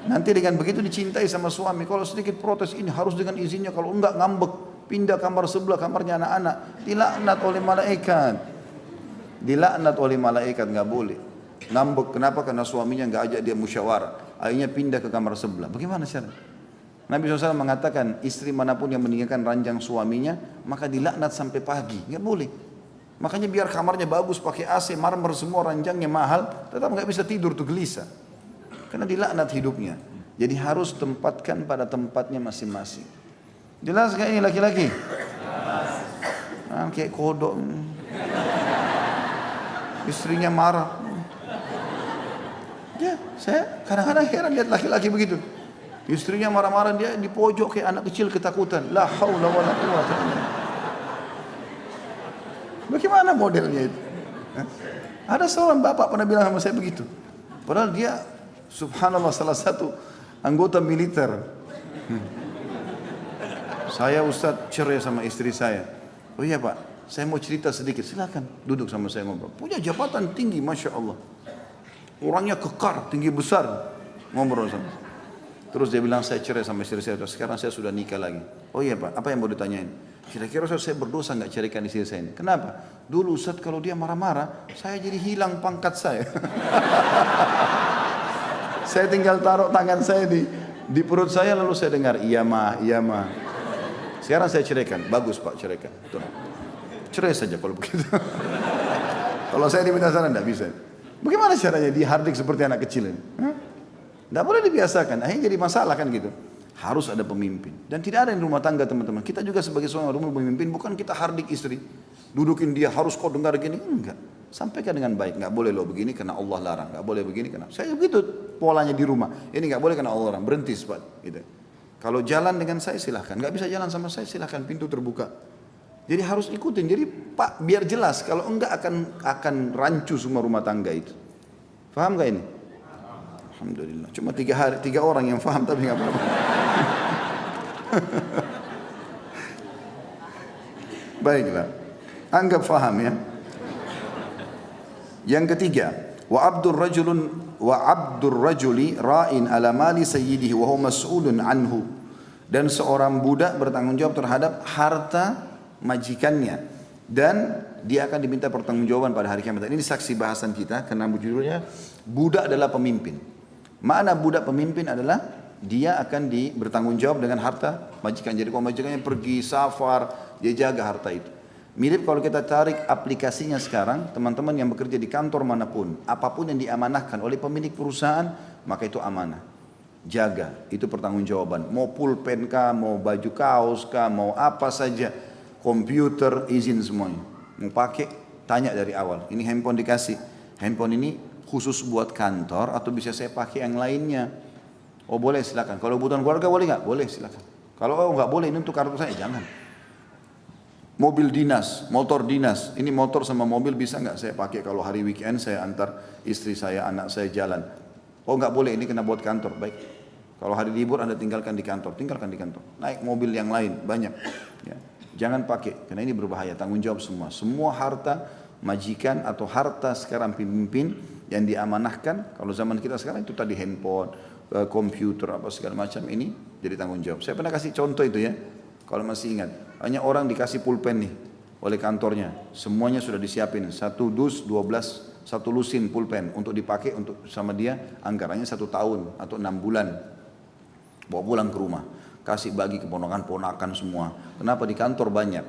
Nanti dengan begitu dicintai sama suami. Kalau sedikit protes ini harus dengan izinnya, kalau enggak ngambek, pindah kamar sebelah, kamarnya anak-anak. Dilaknat oleh malaikat. Dilaknat oleh malaikat, enggak boleh. Ngambek, kenapa? Karena suaminya enggak ajak dia musyawarah. Akhirnya pindah ke kamar sebelah. Bagaimana cara? Nabi SAW mengatakan, istri manapun yang meninggalkan ranjang suaminya, maka dilaknat sampai pagi. Enggak boleh. Makanya biar kamarnya bagus, pakai AC, marmer semua, ranjangnya mahal, tetap enggak bisa tidur tuh, gelisah. Karena dilaknat hidupnya. Jadi harus tempatkan pada tempatnya masing-masing. Jelas gak ini laki-laki? Nah, kayak kodok. Istrinya marah. Ya, saya kadang-kadang heran lihat laki-laki begitu. Istrinya marah-marah, dia di pojok kayak anak kecil ketakutan. La haula wala quwwata illa billah. Bagaimana modelnya itu? Ada seorang bapak pernah bilang sama saya begitu. Padahal dia subhanallah salah satu anggota militer. Saya Ustadz cerai sama istri saya. Oh iya Pak, saya mau cerita sedikit. Silakan duduk sama saya ngobrol. Punya jabatan tinggi, Masya Allah. Orangnya kekar, tinggi besar. Ngobrol sama saya. Terus dia bilang, saya cerai sama istri saya. Sekarang saya sudah nikah lagi. Oh iya Pak, apa yang mau ditanyain? Kira-kira saya berdosa nggak ceraikan istri saya ini? Kenapa? Dulu Ustadz kalau dia marah-marah, saya jadi hilang pangkat saya. Saya tinggal taruh tangan saya di perut saya, lalu saya dengar, iya mah, iya mah. Sekarang saya ceraikan, bagus Pak, ceraikan. Betul. Cerai saja kalau begitu. Kalau saya diminta saran, tidak bisa. Bagaimana caranya dihardik seperti anak kecil ini? Tidak boleh dibiasakan, akhirnya jadi masalah kan gitu. Harus ada pemimpin. Dan tidak ada di rumah tangga teman-teman. Kita juga sebagai seorang rumah pemimpin, bukan kita hardik istri. Dudukin dia, harus kau dengar gini. Enggak. Sampaikan dengan baik, nggak boleh lo begini karena Allah larang, nggak boleh begini karena saya begitu polanya di rumah. Ini nggak boleh karena Allah larang, berhenti cepat. Gitu. Kalau jalan dengan saya silahkan, nggak bisa jalan sama saya silahkan, pintu terbuka. Jadi harus ikutin. Jadi Pak biar jelas, kalau enggak akan rancu semua rumah tangga itu. Faham nggak ini? Alhamdulillah. Cuma 3 orang yang faham tapi nggak apa-apa. Baiklah, anggap faham ya. Yang ketiga, wa abdur rajuli ra'in ala mali sayyidihi wa huwa mas'ulun anhu. Dan seorang budak bertanggung jawab terhadap harta majikannya dan dia akan diminta pertanggungjawaban pada hari kiamat. Ini saksi bahasan kita karena judulnya budak adalah pemimpin. Makna budak pemimpin adalah dia akan bertanggung jawab dengan harta majikan. Jadi kalau majikannya pergi safar, dia jaga harta itu. Mirip kalau kita tarik aplikasinya sekarang, teman-teman yang bekerja di kantor manapun, apapun yang diamanahkan oleh pemilik perusahaan, maka itu amanah. Jaga, itu pertanggungjawaban. Mau pulpen kah, mau baju kaos kah, mau apa saja, komputer, izin semuanya. Mau pakai, tanya dari awal. Ini handphone dikasih, handphone ini khusus buat kantor atau bisa saya pakai yang lainnya? Oh boleh silakan. Kalau kebutuhan keluarga boleh nggak? Boleh silakan. Kalau nggak boleh ini untuk kartu saya, jangan. Mobil dinas, motor dinas, ini motor sama mobil bisa nggak saya pakai kalau hari weekend saya antar istri saya, anak saya jalan. Oh nggak boleh, ini kena buat kantor, baik. Kalau hari libur Anda tinggalkan di kantor, tinggalkan di kantor. Naik mobil yang lain, banyak. Ya. Jangan pakai, karena ini berbahaya, tanggung jawab semua. Semua harta majikan atau harta sekarang pemimpin yang diamanahkan, kalau zaman kita sekarang itu tadi handphone, komputer, apa segala macam ini jadi tanggung jawab. Saya pernah kasih contoh itu ya, kalau masih ingat. Hanya orang dikasih pulpen nih oleh kantornya, semuanya sudah disiapin, 1 dus 12, 1 lusin pulpen untuk dipakai untuk sama dia, anggarannya 1 tahun atau 6 bulan, bawa pulang ke rumah, kasih bagi keponakan-ponakan semua. Kenapa? Di kantor banyak,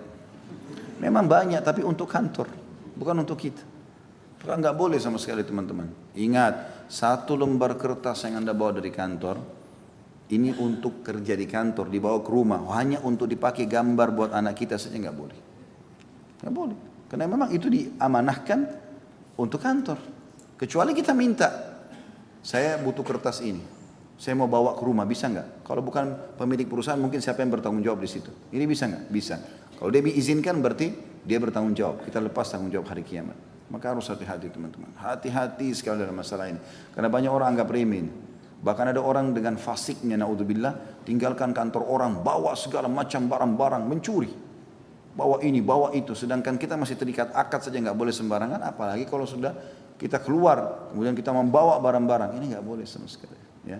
memang banyak, tapi untuk kantor, bukan untuk kita. Maka nggak boleh sama sekali teman-teman. Ingat, 1 lembar kertas yang Anda bawa dari kantor, ini untuk kerja di kantor, dibawa ke rumah, hanya untuk dipakai gambar buat anak kita saja nggak boleh. Nggak boleh, karena memang itu diamanahkan untuk kantor. Kecuali kita minta, saya butuh kertas ini, saya mau bawa ke rumah, bisa nggak? Kalau bukan pemilik perusahaan, mungkin siapa yang bertanggung jawab di situ? Ini bisa nggak? Bisa. Kalau dia diizinkan berarti dia bertanggung jawab. Kita lepas tanggung jawab hari kiamat. Maka harus hati-hati teman-teman. Hati-hati sekali dalam masalah ini. Karena banyak orang anggap remeh. Bahkan ada orang dengan fasiknya, naudzubillah, tinggalkan kantor orang, bawa segala macam barang-barang, mencuri. Bawa ini, bawa itu. Sedangkan kita masih terikat akad saja nggak boleh sembarangan. Apalagi kalau sudah kita keluar, kemudian kita membawa barang-barang. Ini nggak boleh sama sekali. Ya.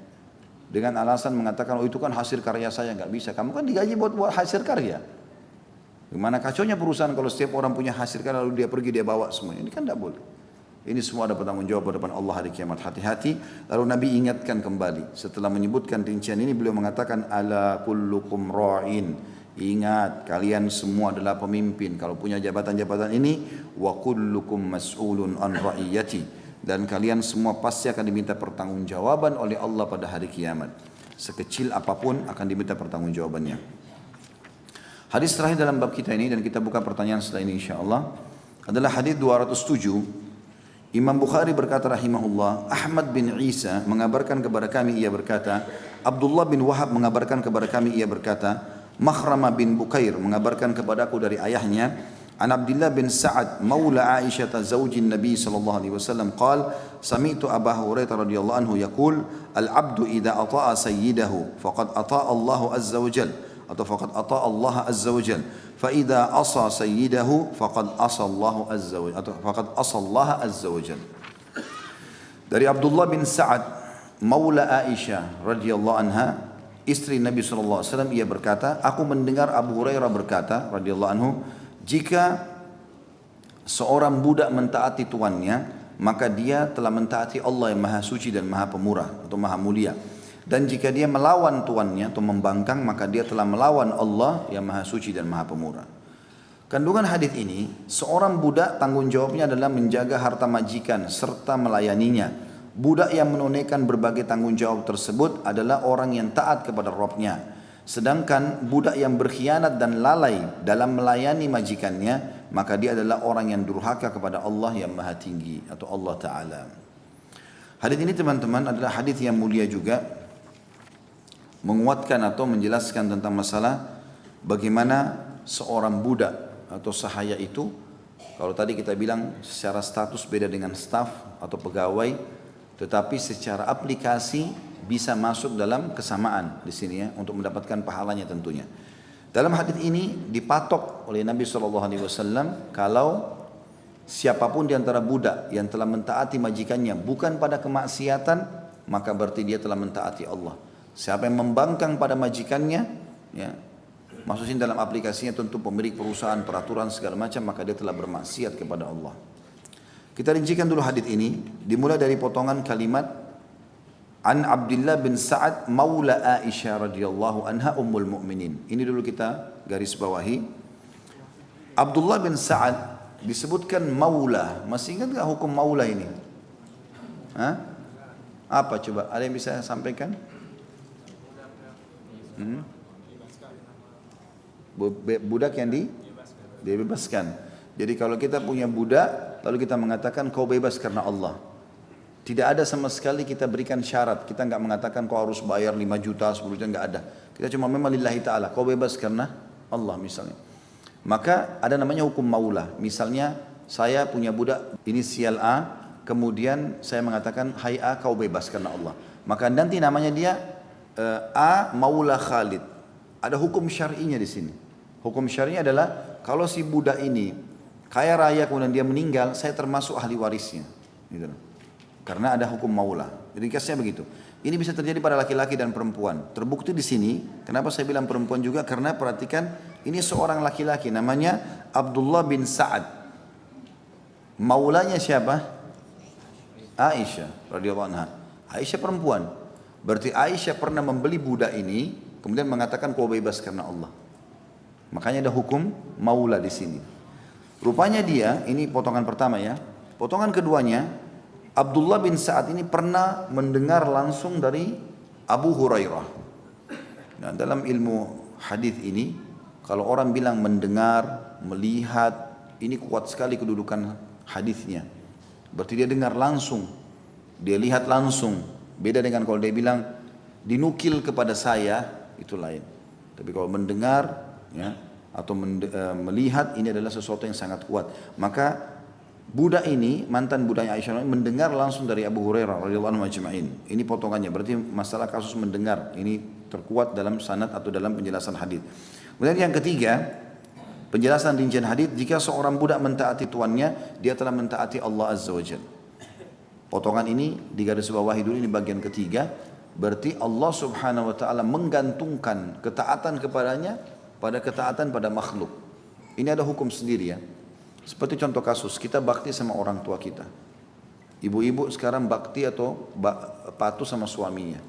Dengan alasan mengatakan, oh itu kan hasil karya saya, nggak bisa. Kamu kan digaji buat hasil karya. Gimana kacaunya perusahaan kalau setiap orang punya hasil karya lalu dia pergi dia bawa semua. Ini kan tidak boleh. Ini semua ada bertanggung jawab di depan Allah hari kiamat. Hati-hati. Lalu Nabi ingatkan kembali. Setelah menyebutkan rincian ini beliau mengatakan, ala kullukum ra'in. Ingat, kalian semua adalah pemimpin. Kalau punya jabatan-jabatan ini, wa kullukum mas'ulun an ra'iyati. Dan kalian semua pasti akan diminta pertanggungjawaban oleh Allah pada hari kiamat. Sekecil apapun akan diminta pertanggungjawabannya. Hadis terakhir dalam bab kita ini, dan kita buka pertanyaan setelah ini insyaAllah, adalah hadis 207. Imam Bukhari berkata rahimahullah, Ahmad bin Isa mengabarkan kepada kami, ia berkata, Abdullah bin Wahab mengabarkan kepada kami, ia berkata, Makhrama bin Bukair mengabarkan kepadaku dari ayahnya, An Abdullah bin Sa'ad maula Aisyah zawjin Nabi sallallahu alaihi wasallam qala sami'tu Abu Hurairah radhiyallahu anhu yaqul al-'abdu idza ata'a sayyidahu faqad ata'a Allah azza wa jalla atau faqad ata'a Allah azza wa jalla fa idza asa sayyidahu faqad asa Allah azza wa jalla atau faqad asa Allah azza wa jalla. Dari Abdullah bin Sa'ad maula Aisyah radhiyallahu anha, istri Nabi sallallahu alaihi wasallam, ia berkata, aku mendengar Abu Hurairah berkata radhiyallahu anhu, jika seorang budak mentaati tuannya, maka dia telah mentaati Allah yang maha suci dan maha pemurah atau maha mulia. Dan jika dia melawan tuannya atau membangkang, maka dia telah melawan Allah yang maha suci dan maha pemurah. Kandungan hadis ini, seorang budak tanggung jawabnya adalah menjaga harta majikan serta melayaninya. Budak yang menunaikan berbagai tanggung jawab tersebut adalah orang yang taat kepada Rabb-nya. Sedangkan budak yang berkhianat dan lalai dalam melayani majikannya, maka dia adalah orang yang durhaka kepada Allah yang maha tinggi atau Allah Ta'ala. Hadis ini teman-teman adalah hadis yang mulia juga, menguatkan atau menjelaskan tentang masalah bagaimana seorang budak atau sahaya itu, kalau tadi kita bilang secara status beda dengan staf atau pegawai, tetapi secara aplikasi bisa masuk dalam kesamaan di sini ya, untuk mendapatkan pahalanya tentunya. Dalam hadis ini dipatok oleh Nabi SAW, kalau siapapun di antara budak yang telah mentaati majikannya bukan pada kemaksiatan, maka berarti dia telah mentaati Allah. Siapa yang membangkang pada majikannya, ya, masukin dalam aplikasinya tentu pemilik perusahaan, peraturan segala macam, maka dia telah bermaksiat kepada Allah. Kita rincikan dulu hadis ini, dimulai dari potongan kalimat An Abdullah bin Sa'ad maula Aisyah radhiyallahu anha ummul mu'minin. Ini dulu kita garis bawahi. Abdullah bin Sa'ad disebutkan maula. Masih ingat nggak hukum maula ini? Hah? Apa coba? Ada yang bisa sampaikan? Budak yang dibebaskan. Jadi kalau kita punya budak, lalu kita mengatakan kau bebas karena Allah. Tidak ada sama sekali kita berikan syarat. Kita nggak mengatakan kau harus bayar 5 juta, 10 juta, nggak ada. Kita cuma memang lillahi ta'ala, kau bebas karena Allah misalnya. Maka ada namanya hukum maula. Misalnya saya punya budak inisial A, kemudian saya mengatakan hai A kau bebas karena Allah. Maka nanti namanya dia A maula Khalid. Ada hukum syar'inya di sini. Hukum syar'inya adalah kalau si budak ini kaya raya kemudian dia meninggal, saya termasuk ahli warisnya. Gitu. Karena ada hukum maula. Jadi kasnya begitu. Ini bisa terjadi pada laki-laki dan perempuan. Terbukti di sini. Kenapa saya bilang perempuan juga? Karena perhatikan ini seorang laki-laki namanya Abdullah bin Sa'ad. Maulanya siapa? Aisyah radhiyallahu anha. Aisyah perempuan. Berarti Aisyah pernah membeli budak ini, kemudian mengatakan kau bebas karena Allah. Makanya ada hukum maula di sini. Rupanya dia, ini potongan pertama ya. Potongan keduanya, Abdullah bin Sa'ad ini pernah mendengar langsung dari Abu Hurairah. Nah, dalam ilmu hadis ini, kalau orang bilang mendengar, melihat, ini kuat sekali kedudukan hadisnya. Berarti dia dengar langsung, dia lihat langsung. Beda dengan kalau dia bilang dinukil kepada saya, itu lain. Tapi kalau mendengar, ya, atau melihat, ini adalah sesuatu yang sangat kuat. Maka budak ini, mantan budaknya Aisyah mendengar langsung dari Abu Hurairah radhiyallahu anhu ajma'in. Ini potongannya, berarti masalah kasus mendengar ini terkuat dalam sanad atau dalam penjelasan hadis. Kemudian yang ketiga, penjelasan rincian hadis, jika seorang budak mentaati tuannya, dia telah mentaati Allah Azza wa Jalla. Potongan ini di garis bawahi dulu, ini bagian ketiga. Berarti Allah Subhanahu wa taala menggantungkan ketaatan kepadanya pada ketaatan pada makhluk. Ini ada hukum sendiri ya. Seperti contoh kasus, kita bakti sama orang tua kita. Ibu-ibu sekarang bakti atau patuh sama suaminya.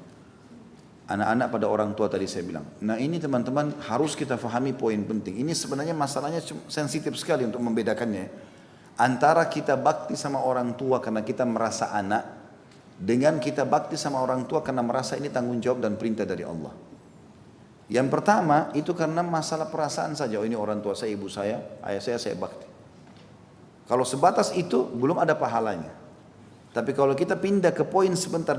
Anak-anak pada orang tua tadi saya bilang. Nah ini teman-teman harus kita fahami poin penting. Ini sebenarnya masalahnya sensitif sekali untuk membedakannya. Antara kita bakti sama orang tua karena kita merasa anak, dengan kita bakti sama orang tua karena merasa ini tanggung jawab dan perintah dari Allah. Yang pertama itu karena masalah perasaan saja. Oh ini orang tua saya, ibu saya, ayah saya bakti. Kalau sebatas itu belum ada pahalanya. Tapi kalau kita pindah ke poin sebentar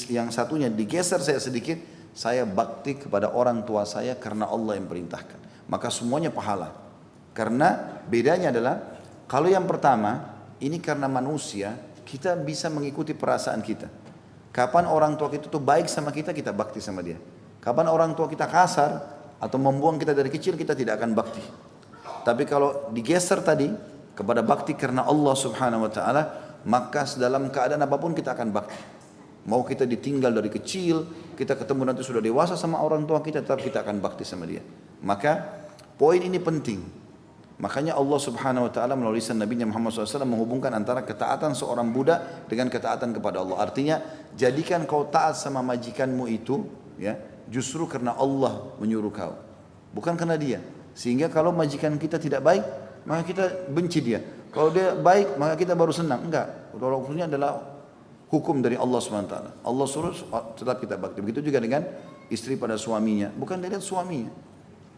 yang satunya digeser saya sedikit, saya bakti kepada orang tua saya karena Allah yang perintahkan. Maka semuanya pahala. Karena bedanya adalah kalau yang pertama ini karena manusia kita bisa mengikuti perasaan kita. Kapan orang tua kita tuh baik sama kita, kita bakti sama dia. Kapan orang tua kita kasar atau membuang kita dari kecil, kita tidak akan bakti. Tapi kalau digeser tadi kepada bakti karena Allah Subhanahu wa taala, maka dalam keadaan apapun kita akan bakti. Mau kita ditinggal dari kecil, kita ketemu nanti sudah dewasa sama orang tua kita, tetap kita akan bakti sama dia. Maka poin ini penting. Makanya Allah Subhanahu wa taala melalui lisan Nabi Muhammad SAW menghubungkan antara ketaatan seorang budak dengan ketaatan kepada Allah. Artinya, jadikan kau taat sama majikanmu itu, ya, justru karena Allah menyuruh kau, bukan karena dia. Sehingga kalau majikan kita tidak baik, maka kita benci dia. Kalau dia baik, maka kita baru senang. Enggak. Hukumnya adalah hukum dari Allah SWT. Allah suruh tetap kita bakti. Begitu juga dengan istri pada suaminya. Bukan dia lihat suaminya,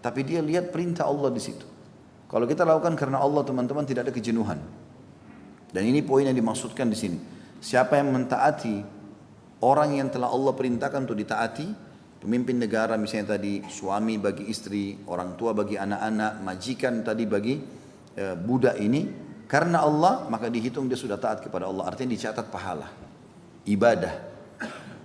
tapi dia lihat perintah Allah di situ. Kalau kita lakukan karena Allah, teman-teman, tidak ada kejenuhan. Dan ini poin yang dimaksudkan di sini. Siapa yang mentaati orang yang telah Allah perintahkan untuk ditaati, pemimpin negara misalnya tadi, suami bagi istri, orang tua bagi anak-anak, majikan tadi bagi budak ini, karena Allah, maka dihitung dia sudah taat kepada Allah. Artinya dicatat pahala, ibadah.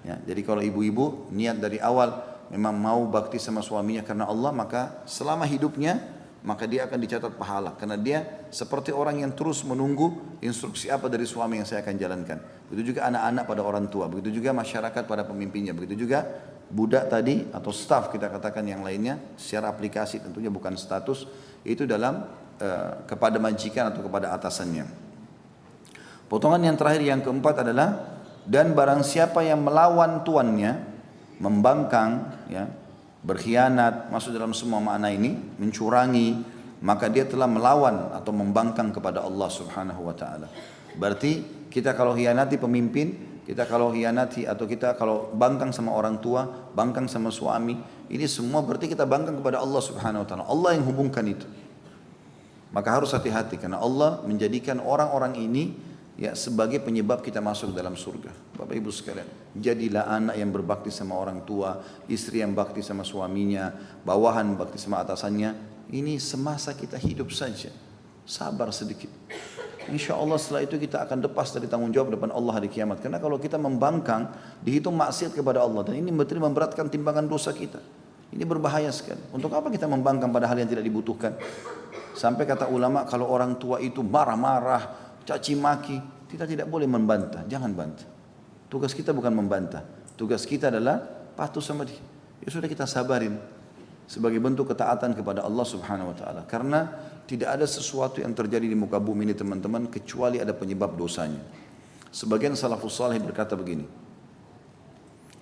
Ya, jadi kalau ibu-ibu niat dari awal memang mau bakti sama suaminya karena Allah, maka selama hidupnya, maka dia akan dicatat pahala. Karena dia seperti orang yang terus menunggu instruksi apa dari suami yang saya akan jalankan. Begitu juga anak-anak pada orang tua, begitu juga masyarakat pada pemimpinnya, begitu juga budak tadi atau staf kita katakan yang lainnya, secara aplikasi tentunya bukan status, itu dalam kepada majikan atau kepada atasannya. Potongan yang terakhir yang keempat adalah, dan barang siapa yang melawan tuannya, membangkang, ya, berkhianat, masuk dalam semua makna ini, mencurangi, maka dia telah melawan atau membangkang kepada Allah Subhanahu wa taala. Berarti kita kalau hianati pemimpin, kita kalau hianati atau kita kalau bangkang sama orang tua, bangkang sama suami, ini semua berarti kita bangkang kepada Allah Subhanahu wa taala. Allah yang hubungkan itu. Maka harus hati-hati karena Allah menjadikan orang-orang ini ya sebagai penyebab kita masuk dalam surga. Bapak Ibu sekalian, jadilah anak yang berbakti sama orang tua, istri yang bakti sama suaminya, bawahan bakti sama atasannya. Ini semasa kita hidup saja. Sabar sedikit. Insya Allah setelah itu kita akan lepas dari tanggung jawab depan Allah hari kiamat. Karena kalau kita membangkang, dihitung maksiat kepada Allah. Dan ini betul memberatkan timbangan dosa kita. Ini berbahaya sekali. Untuk apa kita membangkang pada hal yang tidak dibutuhkan? Sampai kata ulama, kalau orang tua itu marah-marah, caci maki, kita tidak boleh membantah, jangan bantah. Tugas kita bukan membantah, tugas kita adalah patuh sama dia. Ya sudah kita sabarin sebagai bentuk ketaatan kepada Allah Subhanahu wa taala. Karena tidak ada sesuatu yang terjadi di muka bumi ini teman-teman kecuali ada penyebab dosanya. Sebagian salafus saleh berkata begini.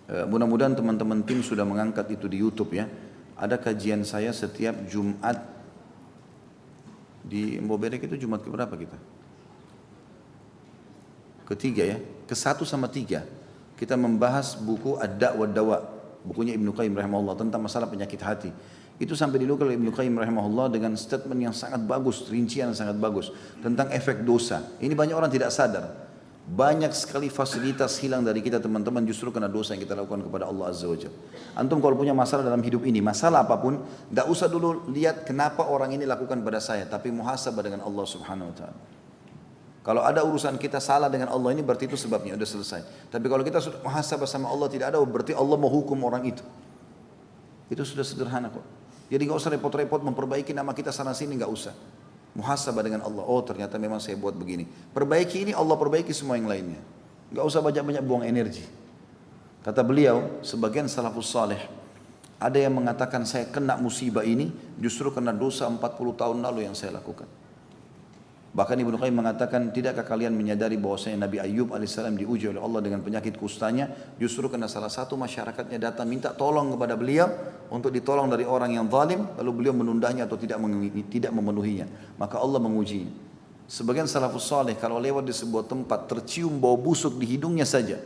Mudah-mudahan teman-teman tim sudah mengangkat itu di YouTube ya. Ada kajian saya setiap Jumat di Mbobedek itu Jumat keberapa kita? Ketiga ya, ke-1 sama 3 kita membahas buku Ad-Da' wa Dawa, bukunya Ibnu Qayyim rahimahullah tentang masalah penyakit hati. Itu sampai dinukil oleh Ibnu Qayyim rahimahullah dengan statement yang sangat bagus, rincian yang sangat bagus tentang efek dosa. Ini banyak orang tidak sadar. Banyak sekali fasilitas hilang dari kita teman-teman justru karena dosa yang kita lakukan kepada Allah Azza wa Jalla. Antum kalau punya masalah dalam hidup ini, masalah apapun, tidak usah dulu lihat kenapa orang ini lakukan pada saya, tapi muhasabah dengan Allah Subhanahu wa taala. Kalau ada urusan kita salah dengan Allah ini berarti itu sebabnya sudah selesai. Tapi kalau kita sudah muhasabah sama Allah tidak ada, berarti Allah mau hukum orang itu. Itu sudah sederhana kok. Jadi nggak usah repot-repot memperbaiki nama kita sana sini, nggak usah. Muhasabah dengan Allah. Oh ternyata memang saya buat begini. Perbaiki ini, Allah perbaiki semua yang lainnya. Nggak usah banyak-banyak buang energi. Kata beliau, sebagian salafus saleh ada yang mengatakan saya kena musibah ini justru karena dosa 40 tahun lalu yang saya lakukan. Bahkan Ibnu Qayyim mengatakan, tidakkah kalian menyadari bahwasanya Nabi Ayyub alaihissalam diuji oleh Allah dengan penyakit kustanya justru karena salah satu masyarakatnya datang minta tolong kepada beliau untuk ditolong dari orang yang zalim, lalu beliau menundanya atau tidak memenuhinya, maka Allah mengujinya. Sebagian salafus saleh kalau lewat di sebuah tempat tercium bau busuk di hidungnya saja,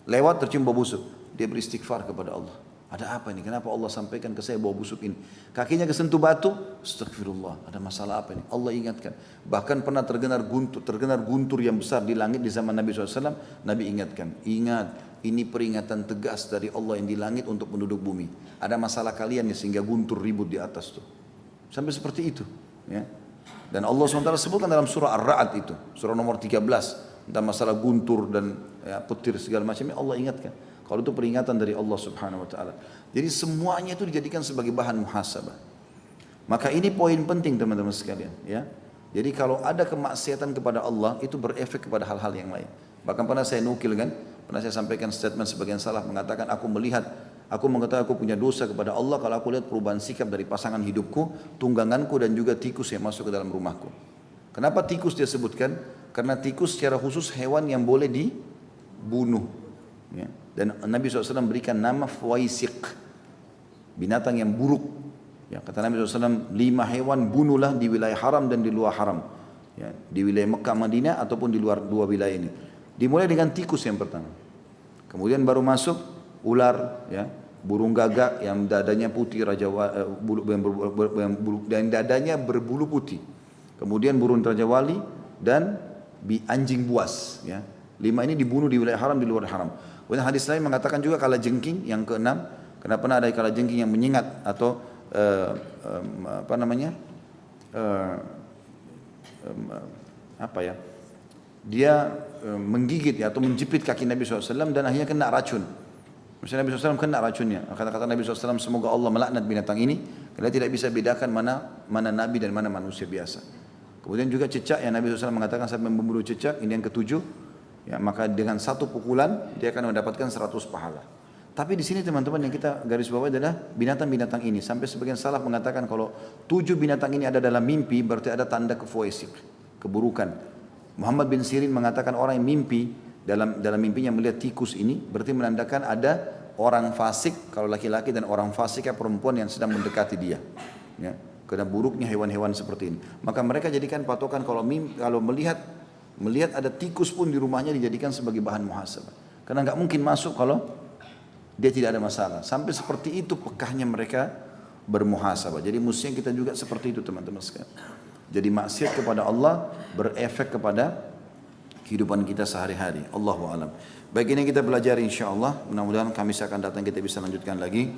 lewat tercium bau busuk, dia beristighfar kepada Allah. Ada apa ini? Kenapa Allah sampaikan ke saya bau busuk ini? Kakinya kesentuh batu, astagfirullah, ada masalah apa ini? Allah ingatkan. Bahkan pernah terdengar guntur yang besar di langit di zaman Nabi SAW. Nabi ingatkan, ingat ini peringatan tegas dari Allah yang di langit untuk penduduk bumi. Ada masalah kalian ya sehingga guntur ribut di atas tuh. Sampai seperti itu. Ya. Dan Allah SWT sebutkan dalam surah Ar-Ra'd itu, surah nomor 13, tentang masalah guntur dan ya, petir segala macamnya Allah ingatkan. Kalau itu peringatan dari Allah Subhanahu wa taala. Jadi semuanya itu dijadikan sebagai bahan muhasabah. Maka ini poin penting teman-teman sekalian, ya. Jadi kalau ada kemaksiatan kepada Allah itu berefek kepada hal-hal yang lain. Bahkan pernah saya nukil kan, pernah saya sampaikan statement sebagian salaf mengatakan aku mengetahui aku punya dosa kepada Allah kalau aku lihat perubahan sikap dari pasangan hidupku, tungganganku dan juga tikus yang masuk ke dalam rumahku. Kenapa tikus dia sebutkan? Karena tikus secara khusus hewan yang boleh dibunuh. Ya. Dan Nabi SAW berikan nama Fuwaisiq, binatang yang buruk. Ya, kata Nabi SAW, 5 hewan bunuhlah di wilayah haram dan di luar haram. Ya, di wilayah Mekah, Madinah ataupun di luar 2 wilayah ini. Dimulai dengan tikus yang pertama. Kemudian baru masuk ular, ya, burung gagak yang dadanya putih, dan dadanya berbulu putih. Kemudian burung raja wali dan anjing buas. Ya. 5 ini dibunuh di wilayah haram, di luar haram. Kemudian hadis lain mengatakan juga kalajengking yang ke-6, karena pernah ada kalajengking yang menyengat atau dia menggigit ya, atau menjepit kaki Nabi SAW dan akhirnya kena racun. Misalnya Nabi SAW kena racunnya, kata-kata Nabi SAW, semoga Allah melaknat binatang ini karena tidak bisa bedakan mana Nabi dan mana manusia biasa. Kemudian juga cecak yang Nabi SAW mengatakan sampai membunuh cecak, ini yang ke-7. Ya, maka dengan 1 pukulan dia akan mendapatkan 100 pahala. Tapi di sini teman-teman yang kita garis bawah adalah binatang-binatang ini. Sampai sebagian salaf mengatakan kalau 7 binatang ini ada dalam mimpi berarti ada tanda kefuwaisiq, keburukan. Muhammad bin Sirin mengatakan orang yang mimpi dalam mimpinya melihat tikus ini berarti menandakan ada orang fasik kalau laki-laki dan orang fasik perempuan yang sedang mendekati dia. Ya. karena buruknya hewan-hewan seperti ini. Maka mereka jadikan patokan kalau melihat ada tikus pun di rumahnya dijadikan sebagai bahan muhasabah. Karena nggak mungkin masuk kalau dia tidak ada masalah. Sampai seperti itu pekahnya mereka bermuhasabah. Jadi mestinya kita juga seperti itu teman-teman sekalian. Jadi maksiat kepada Allah berefek kepada kehidupan kita sehari-hari. Allahu a'lam. Baik, ini kita belajar insyaallah. Mudah-mudahan Kamis akan datang kita bisa lanjutkan lagi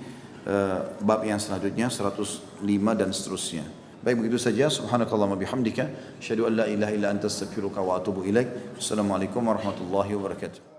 bab yang selanjutnya 105 dan seterusnya. Baik, begitu saja. Subhanakallahumma bihamdika asyhadu an la ilaha illa anta astaghfiruka wa atubu ilaik. Assalamualaikum warahmatullahi wabarakatuh.